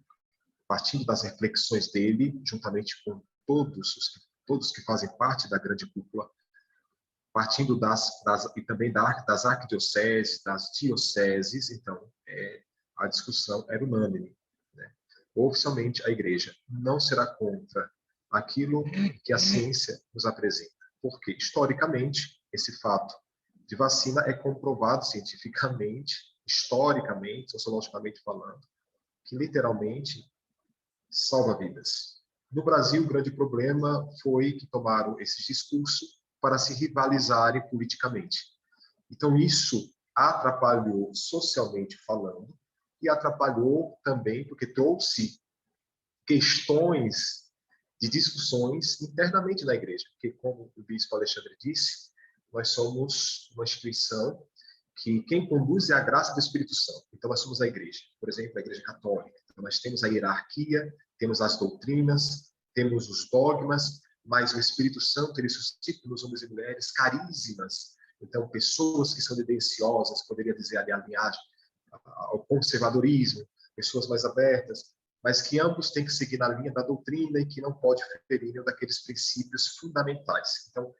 partindo das reflexões dele, juntamente com todos que fazem parte da grande cúpula, partindo e também das arquidioceses, das dioceses, então a discussão era unânime, né? Oficialmente, a Igreja não será contra aquilo que a ciência nos apresenta, porque, historicamente, esse fato de vacina é comprovado cientificamente, historicamente, sociologicamente falando, que literalmente salva vidas. No Brasil, o grande problema foi que tomaram esse discurso para se rivalizarem politicamente. Então, isso atrapalhou socialmente falando e atrapalhou também porque trouxe questões de discussões internamente na igreja. Porque, como o bispo Alexandre disse, nós somos uma instituição que quem conduz é a graça do Espírito Santo. Então, nós somos a igreja. Por exemplo, a Igreja Católica. Então, nós temos a hierarquia, temos as doutrinas, temos os dogmas, mas o Espírito Santo, ele suscita nos homens e mulheres carismas. Então, pessoas que são tendenciosas, poderia dizer ali, alinhar ao conservadorismo, pessoas mais abertas, mas que ambos têm que seguir na linha da doutrina e que não pode ferir nenhum daqueles princípios fundamentais. Então,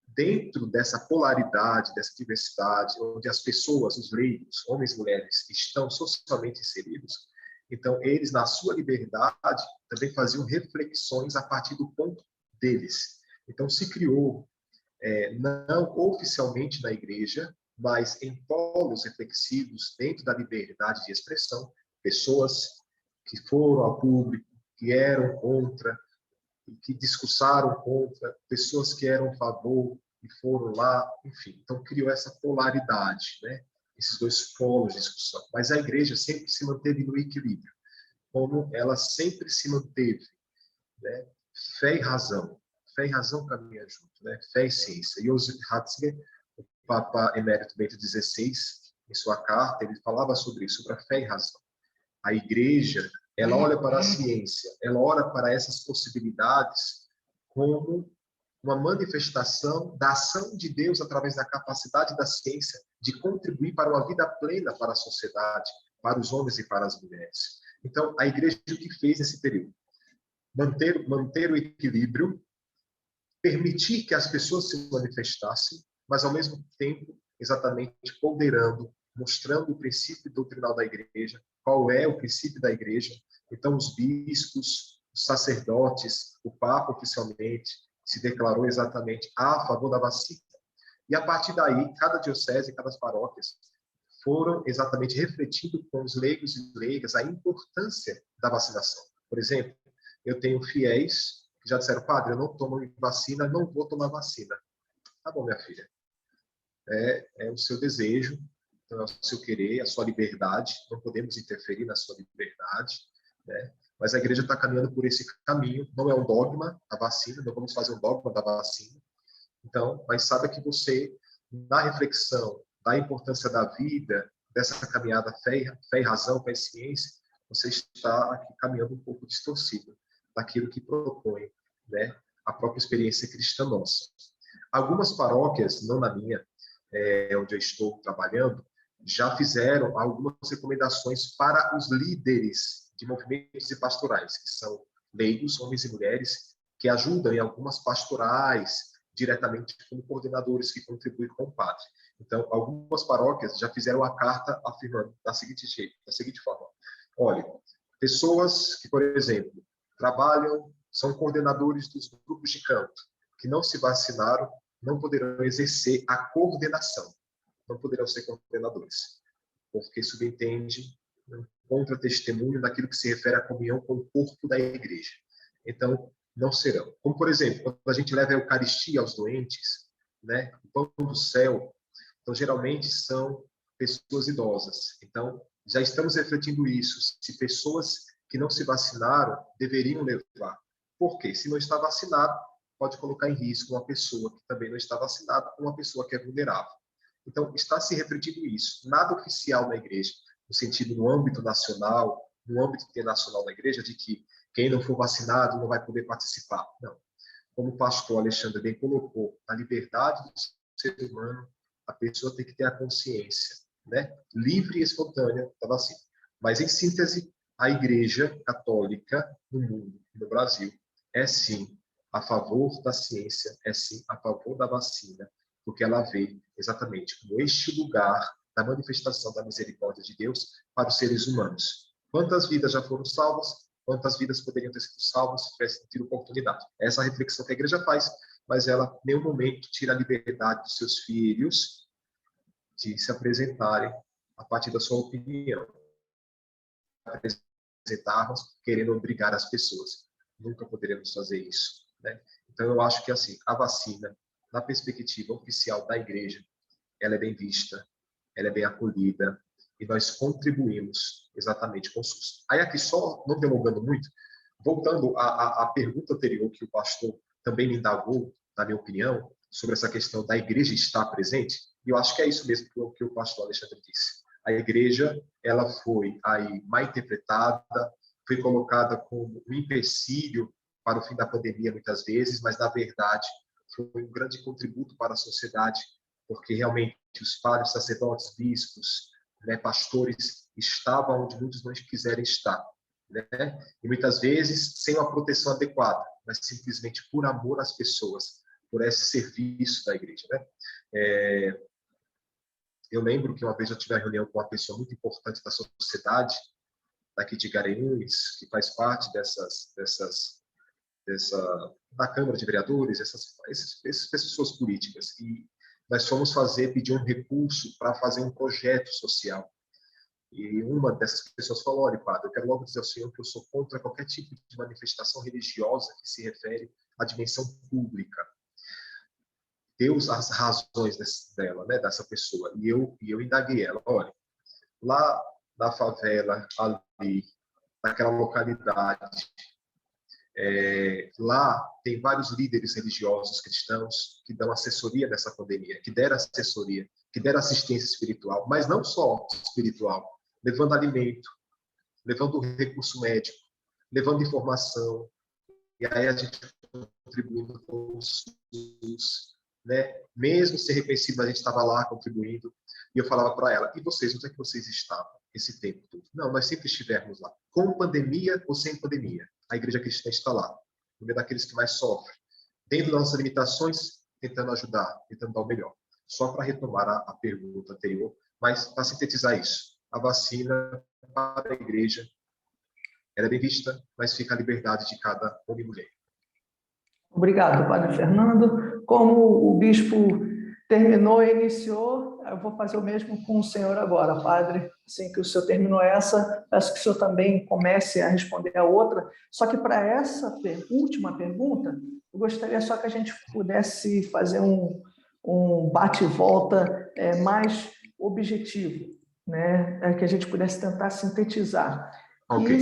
dentro dessa polaridade, dessa diversidade, onde as pessoas, os leigos, homens e mulheres, estão socialmente inseridos, então eles, na sua liberdade, também faziam reflexões a partir do ponto deles. Então se criou, não oficialmente na igreja, mas em polos reflexivos dentro da liberdade de expressão, pessoas que foram ao público, que eram contra, que discursaram contra, pessoas que eram a favor e foram lá, enfim. Então criou essa polaridade, né? Esses dois polos de discussão. Mas a igreja sempre se manteve no equilíbrio, como ela sempre se manteve, né? Fé e razão caminham junto, né? Fé e ciência. Joseph Ratzinger, o Papa Emérito Bento XVI, em sua carta, ele falava sobre isso, sobre a fé e razão. A igreja, ela olha para a ciência, ela olha para essas possibilidades como uma manifestação da ação de Deus através da capacidade da ciência de contribuir para uma vida plena para a sociedade, para os homens e para as mulheres. Então, a igreja o que fez nesse período? Manter o equilíbrio, permitir que as pessoas se manifestassem, mas ao mesmo tempo, exatamente ponderando, mostrando o princípio doutrinal da igreja, qual é o princípio da igreja. Então, os bispos, os sacerdotes, o Papa oficialmente se declarou exatamente a favor da vacina. E a partir daí, cada diocese, cada paróquias foram exatamente refletindo com os leigos e leigas a importância da vacinação. Por exemplo, eu tenho fiéis que já disseram: padre, eu não tomo vacina, não vou tomar vacina. Tá bom, minha filha. É o seu desejo, então é o seu querer, a sua liberdade. Não podemos interferir na sua liberdade, né? Mas a igreja está caminhando por esse caminho. Não é um dogma a vacina, não vamos fazer um dogma da vacina. Então, mas saiba que você, na reflexão da importância da vida, dessa caminhada fé e razão, fé e ciência, você está aqui caminhando um pouco distorcido daquilo que propõe, né, a própria experiência cristã nossa. Algumas paróquias, não na minha, onde eu estou trabalhando, já fizeram algumas recomendações para os líderes de movimentos e pastorais, que são leigos, homens e mulheres, que ajudam em algumas pastorais, diretamente como coordenadores que contribuem com o padre. Então, algumas paróquias já fizeram a carta afirmando da seguinte forma: olha, pessoas que, por exemplo, trabalham, são coordenadores dos grupos de canto, que não se vacinaram, não poderão exercer a coordenação, não poderão ser coordenadores, porque subentende um contra-testemunho daquilo que se refere à comunhão com o corpo da igreja. Então, não serão. Como, por exemplo, quando a gente leva a Eucaristia aos doentes, né, o pão do céu, então, geralmente são pessoas idosas. Então, já estamos refletindo isso, se pessoas que não se vacinaram deveriam levar. Por quê? Se não está vacinado, pode colocar em risco uma pessoa que também não está vacinada, ou uma pessoa que é vulnerável. Então, está se refletindo isso. Nada oficial na igreja, no sentido no âmbito nacional, no âmbito internacional da igreja, de que quem não for vacinado não vai poder participar. Não. Como o pastor Alexandre bem colocou, a liberdade do ser humano, a pessoa tem que ter a consciência, né, livre e espontânea da vacina. Mas, em síntese, a Igreja Católica no mundo, no Brasil, é sim a favor da ciência, é sim a favor da vacina, porque ela vê exatamente como este lugar da manifestação da misericórdia de Deus para os seres humanos. Quantas vidas já foram salvas? Quantas vidas poderiam ter sido salvas se tivessem tido oportunidade? Essa é a reflexão que a igreja faz, mas ela, em nenhum momento, tira a liberdade dos seus filhos de se apresentarem a partir da sua opinião. Apresentarmos querendo obrigar as pessoas. Nunca poderemos fazer isso, né? Então, eu acho que, assim, a vacina, na perspectiva oficial da igreja, ela é bem vista, ela é bem acolhida, e nós contribuímos exatamente com o SUS. Aí, aqui, só não delongando muito, voltando à pergunta anterior que o pastor também me indagou, na minha opinião, sobre essa questão da igreja estar presente, e eu acho que é isso mesmo que o pastor Alexandre disse. A igreja, ela foi aí mal interpretada, foi colocada como um empecilho para o fim da pandemia muitas vezes, mas na verdade foi um grande contributo para a sociedade, porque realmente os padres, sacerdotes, bispos, né, pastores estavam onde muitos não quiserem estar, né? E muitas vezes sem uma proteção adequada, mas simplesmente por amor às pessoas, por esse serviço da igreja, né? Eu lembro que uma vez eu tive uma reunião com uma pessoa muito importante da sociedade, daqui de Garanhuns, que faz parte da Câmara de Vereadores, essas pessoas políticas. E nós fomos pedir um recurso para fazer um projeto social. E uma dessas pessoas falou: olha, padre, eu quero logo dizer ao senhor que eu sou contra qualquer tipo de manifestação religiosa que se refere à dimensão pública. Deus, as razões dela, né, dessa pessoa. E eu indaguei ela: olha, lá na favela, ali, naquela localidade, lá tem vários líderes religiosos cristãos que dão assessoria nessa pandemia, que deram assessoria, que deram assistência espiritual, mas não só espiritual, levando alimento, levando recurso médico, levando informação, e aí a gente contribuindo com o SUS, né? Mesmo sem reconhecido, a gente estava lá contribuindo, e eu falava para ela: e vocês, onde é que vocês estavam esse tempo todo? Não, nós sempre estivemos lá, com pandemia ou sem pandemia. A igreja cristã está lá, no meio daqueles que mais sofrem, dentro das nossas limitações, tentando ajudar, tentando dar o melhor. Só para retomar a pergunta anterior, mas para sintetizar isso: a vacina para a igreja, ela é bem vista, mas fica a liberdade de cada homem e mulher. Obrigado, Padre Fernando. Como o bispo terminou e iniciou, eu vou fazer o mesmo com o senhor agora, Padre. Assim que o senhor terminou essa, peço que o senhor também comece a responder a outra. Só que para essa última pergunta, eu gostaria só que a gente pudesse fazer um bate-volta mais objetivo, né? Que a gente pudesse tentar sintetizar. Okay.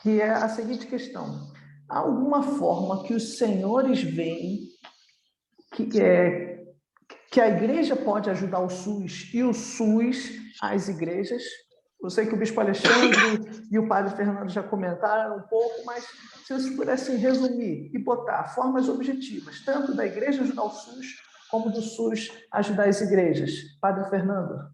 Que é a seguinte questão: há alguma forma que os senhores veem que a igreja pode ajudar o SUS e o SUS as igrejas? Eu sei que o bispo Alexandre e o padre Fernando já comentaram um pouco, mas se vocês pudessem resumir e botar formas objetivas, tanto da igreja ajudar o SUS, como do SUS ajudar as igrejas. Padre Fernando.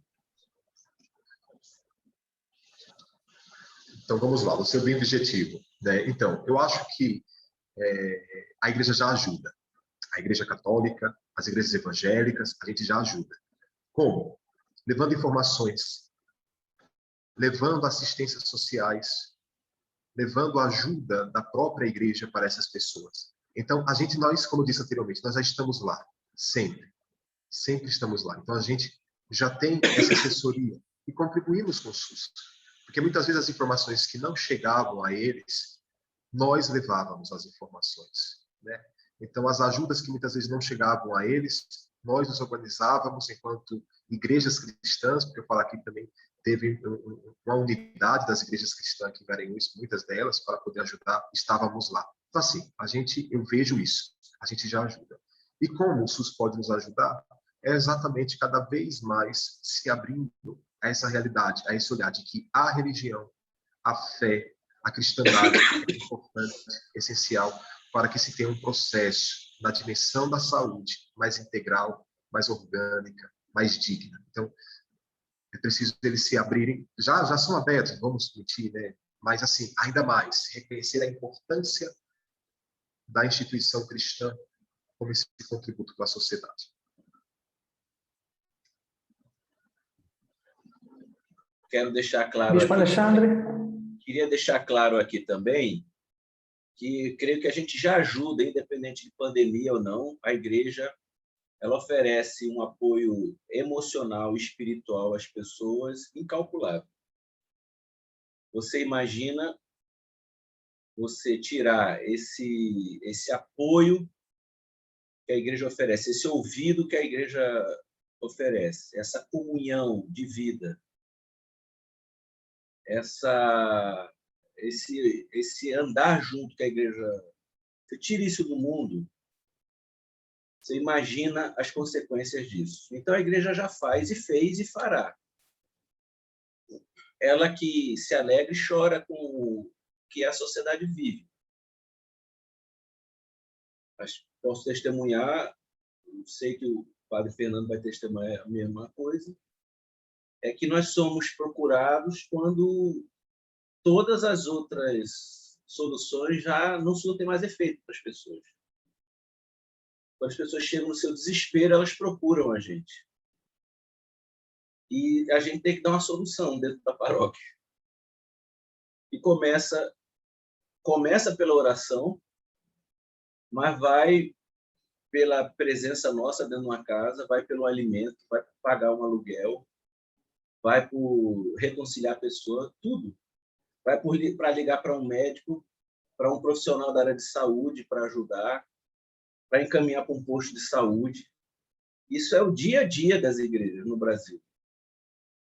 Então, vamos lá, vou ser bem objetivo, né? Então, eu acho que a igreja já ajuda. A igreja católica, as igrejas evangélicas, a gente já ajuda. Como? Levando informações, levando assistências sociais, levando ajuda da própria igreja para essas pessoas. Então, nós, como eu disse anteriormente, nós já estamos lá, sempre. Sempre estamos lá. Então, a gente já tem essa assessoria e contribuímos com o SUS. Porque muitas vezes as informações que não chegavam a eles, nós levávamos as informações, né? Então, as ajudas que muitas vezes não chegavam a eles, nós nos organizávamos enquanto igrejas cristãs, porque eu falo aqui também, teve uma unidade das igrejas cristãs aqui em Garanhuns, muitas delas, para poder ajudar, estávamos lá. Então, assim, eu vejo isso, a gente já ajuda. E como o SUS pode nos ajudar? É exatamente cada vez mais se abrindo a essa realidade, a esse olhar de que a religião, a fé, a cristandade é importante, essencial, para que se tenha um processo na dimensão da saúde mais integral, mais orgânica, mais digna. Então, é preciso eles se abrirem, já são abertos, vamos admitir, né? Mas, assim, ainda mais, reconhecer a importância da instituição cristã como esse contributo para a sociedade. Quero deixar claro Bispo Alexandre. Queria deixar claro aqui também que creio que a gente já ajuda, independente de pandemia ou não, a igreja ela oferece um apoio emocional e espiritual às pessoas incalculável. Você imagina você tirar esse apoio que a igreja oferece, esse ouvido que a igreja oferece, essa comunhão de vida, esse andar junto que a igreja... Você tira isso do mundo, você imagina as consequências disso. Então, a igreja já faz e fez e fará. Ela que se alegra e chora com o que a sociedade vive. Mas posso testemunhar, sei que o padre Fernando vai testemunhar a mesma coisa, é que nós somos procurados quando todas as outras soluções já não surtem mais efeito para as pessoas. quando as pessoas chegam no seu desespero, elas procuram a gente. E a gente tem que dar uma solução dentro da paróquia. E começa pela oração, mas vai pela presença nossa dentro de uma casa, vai pelo alimento, vai pagar um aluguel, vai por reconciliar a pessoa, tudo. Vai para ligar para um médico, para um profissional da área de saúde para ajudar, para encaminhar para um posto de saúde. Isso é o dia a dia das igrejas no Brasil.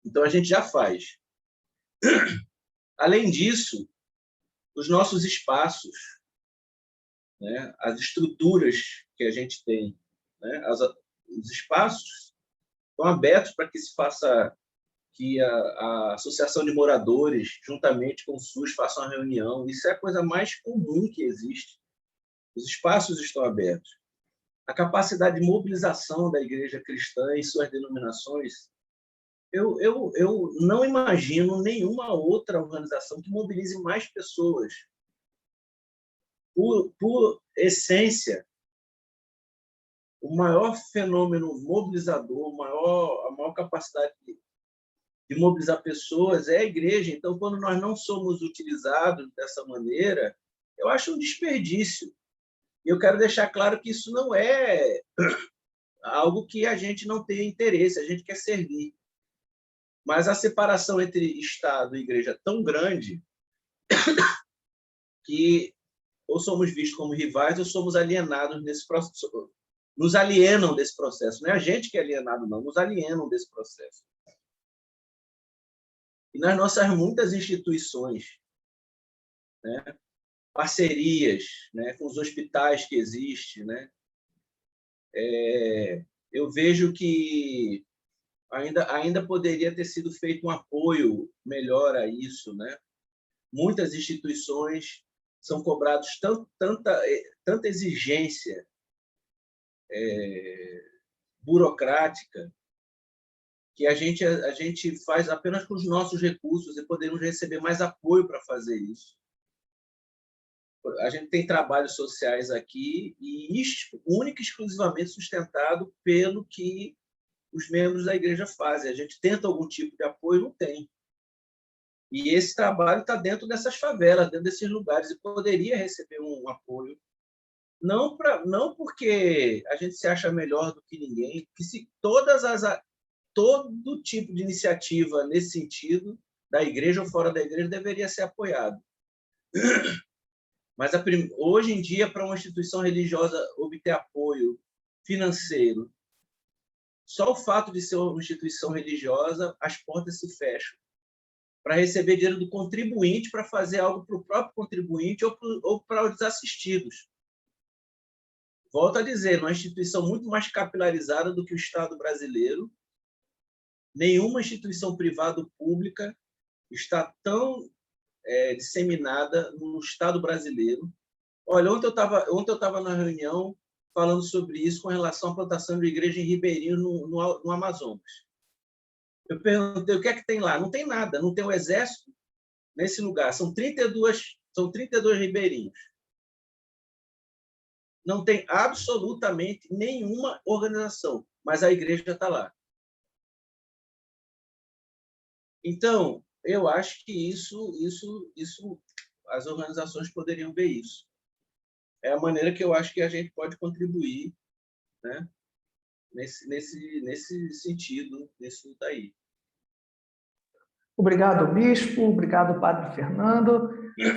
Então, a gente já faz. Além disso, os nossos espaços, né, as estruturas que a gente tem, né, os espaços estão abertos para que se faça, que a associação de moradores, juntamente com o SUS, faça uma reunião. Isso é a coisa mais comum que existe. Os espaços estão abertos. A capacidade de mobilização da igreja cristã em suas denominações, eu não imagino nenhuma outra organização que mobilize mais pessoas. Por essência, o maior fenômeno mobilizador, a maior capacidade de mobilizar pessoas é a igreja. Então, quando nós não somos utilizados dessa maneira, eu acho um desperdício. E eu quero deixar claro que isso não é algo que a gente não tem interesse, a gente quer servir. Mas a separação entre Estado e igreja é tão grande que ou somos vistos como rivais ou somos alienados nesse processo. Nos alienam desse processo. Não é a gente que é alienado, não. Nos alienam desse processo. E nas nossas muitas instituições, né, parcerias, né, com os hospitais que existem, né, eu vejo que ainda poderia ter sido feito um apoio melhor a isso, né? Muitas instituições são cobrados tanta exigência burocrática que a gente faz apenas com os nossos recursos e podemos receber mais apoio para fazer isso. A gente tem trabalhos sociais aqui e única e exclusivamente sustentado pelo que os membros da igreja fazem. A gente tenta algum tipo de apoio, não tem. E esse trabalho está dentro dessas favelas, dentro desses lugares, e poderia receber um apoio. Não porque a gente se acha melhor do que ninguém, que se todo tipo de iniciativa nesse sentido, da igreja ou fora da igreja, deveria ser apoiado. Mas hoje em dia, para uma instituição religiosa obter apoio financeiro, só o fato de ser uma instituição religiosa, as portas se fecham para receber dinheiro do contribuinte para fazer algo para o próprio contribuinte ou para os assistidos. Volto a dizer, uma instituição muito mais capilarizada do que o Estado brasileiro. Nenhuma instituição privada ou pública está tão disseminada no Estado brasileiro. Olha, ontem eu estava na reunião falando sobre isso com relação à plantação de igreja em Ribeirinho, no Amazonas. Eu perguntei o que é que tem lá. Não tem nada, não tem o exército nesse lugar. São 32 ribeirinhos. Não tem absolutamente nenhuma organização, mas a igreja está lá. Então, eu acho que isso as organizações poderiam ver isso. É a maneira que eu acho que a gente pode contribuir, né, nesse sentido, nisso daí. Obrigado, Bispo. Obrigado, Padre Fernando.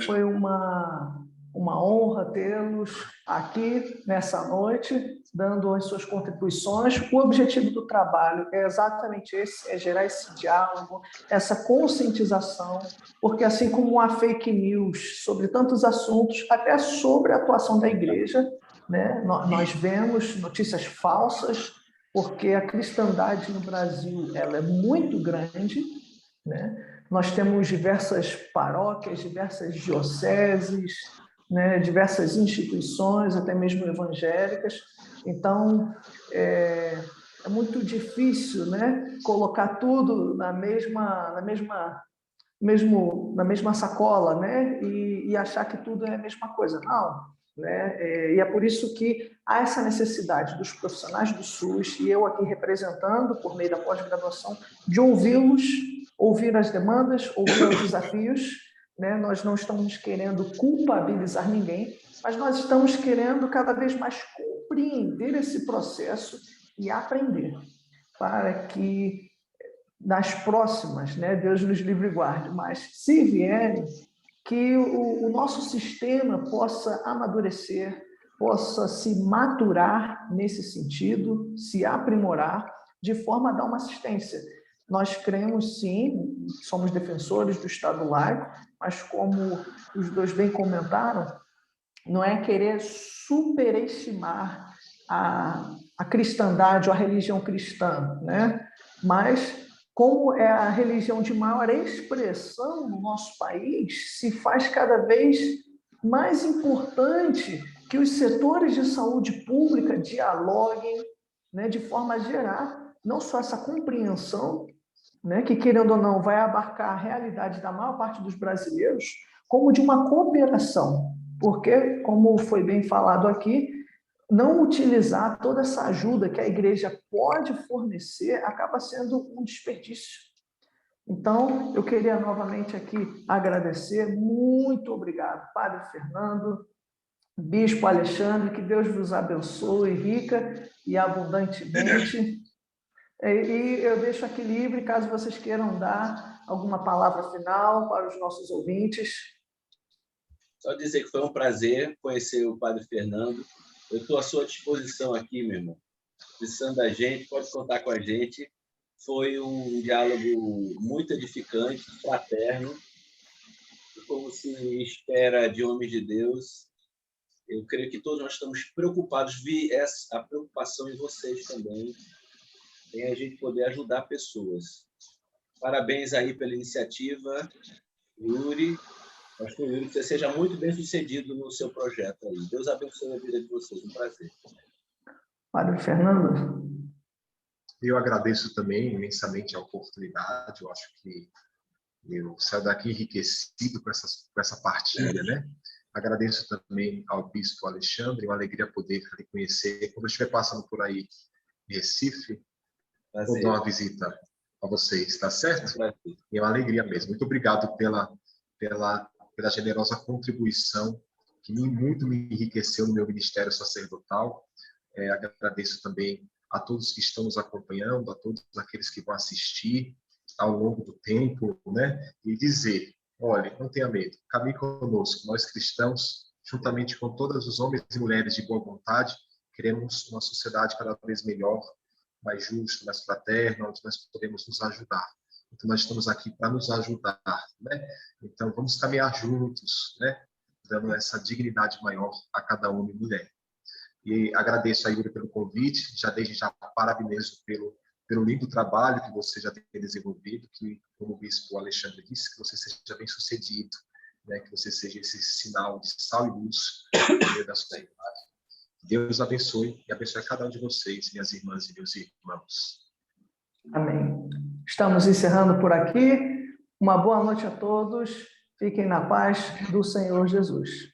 Foi uma honra tê-los aqui nessa noite, dando as suas contribuições. O objetivo do trabalho é exatamente esse, é gerar esse diálogo, essa conscientização, porque assim como há fake news sobre tantos assuntos, até sobre a atuação da igreja, né, nós vemos notícias falsas, porque a cristandade no Brasil ela é muito grande, né? Nós temos diversas paróquias, diversas dioceses, né? Diversas instituições, até mesmo evangélicas. Então, é muito difícil, né, colocar tudo na mesma sacola, né, e achar que tudo é a mesma coisa. Não, né? E é por isso que há essa necessidade dos profissionais do SUS, e eu aqui representando, por meio da pós-graduação, de ouvi-los, ouvir as demandas, ouvir os desafios, né? Nós não estamos querendo culpabilizar ninguém, mas nós estamos querendo cada vez mais compreender esse processo e aprender, para que nas próximas, né, Deus nos livre e guarde, mas se vierem, que o nosso sistema possa amadurecer, possa se maturar nesse sentido, se aprimorar, de forma a dar uma assistência. Nós cremos, sim, somos defensores do Estado laico, mas como os dois bem comentaram, não é querer superestimar a cristandade ou a religião cristã, né? Mas como é a religião de maior expressão no nosso país, se faz cada vez mais importante que os setores de saúde pública dialoguem, né, de forma a gerar não só essa compreensão, né, que, querendo ou não, vai abarcar a realidade da maior parte dos brasileiros, como de uma cooperação, porque, como foi bem falado aqui, não utilizar toda essa ajuda que a igreja pode fornecer acaba sendo um desperdício. Então, eu queria novamente aqui agradecer, muito obrigado, Padre Fernando, Bispo Alexandre, que Deus vos abençoe rica e abundantemente. E eu deixo aqui livre, caso vocês queiram dar alguma palavra final para os nossos ouvintes. Só dizer que foi um prazer conhecer o Padre Fernando. Eu estou à sua disposição aqui, meu irmão. Precisando da gente, pode contar com a gente. Foi um diálogo muito edificante, fraterno, como se espera de homens de Deus. Eu creio que todos nós estamos preocupados, vi a preocupação em vocês também, em a gente poder ajudar pessoas. Parabéns aí pela iniciativa, Yuri. Pastor Yuri, que você seja muito bem-sucedido no seu projeto aí. Deus abençoe a vida de vocês. Um prazer. Padre Fernando. Eu agradeço também imensamente a oportunidade. Eu acho que eu saio daqui enriquecido com essa partilha, né? Agradeço também ao Bispo Alexandre, uma alegria poder lhe conhecer. Quando eu estiver passando por aí em Recife, vou dar uma visita a vocês, tá certo? E é uma alegria mesmo. Muito obrigado pela generosa contribuição que muito me enriqueceu no meu ministério sacerdotal. Agradeço também a todos que estão nos acompanhando, a todos aqueles que vão assistir ao longo do tempo, né? E dizer, olha, não tenha medo, caminhe conosco, nós cristãos, juntamente com todos os homens e mulheres de boa vontade, queremos uma sociedade cada vez melhor, mais justa, mais fraterna, onde nós podemos nos ajudar. Então, nós estamos aqui para nos ajudar, né? Então, vamos caminhar juntos, né? Dando essa dignidade maior a cada homem e mulher. E agradeço a Yuri pelo convite, desde já parabenizo pelo lindo trabalho que você já tem desenvolvido, que, como o Bispo Alexandre disse, que você seja bem-sucedido, né? Que você seja esse sinal de sal e luz no meio da sociedade. Deus abençoe e abençoe a cada um de vocês, minhas irmãs e meus irmãos. Amém. Estamos encerrando por aqui. Uma boa noite a todos. Fiquem na paz do Senhor Jesus.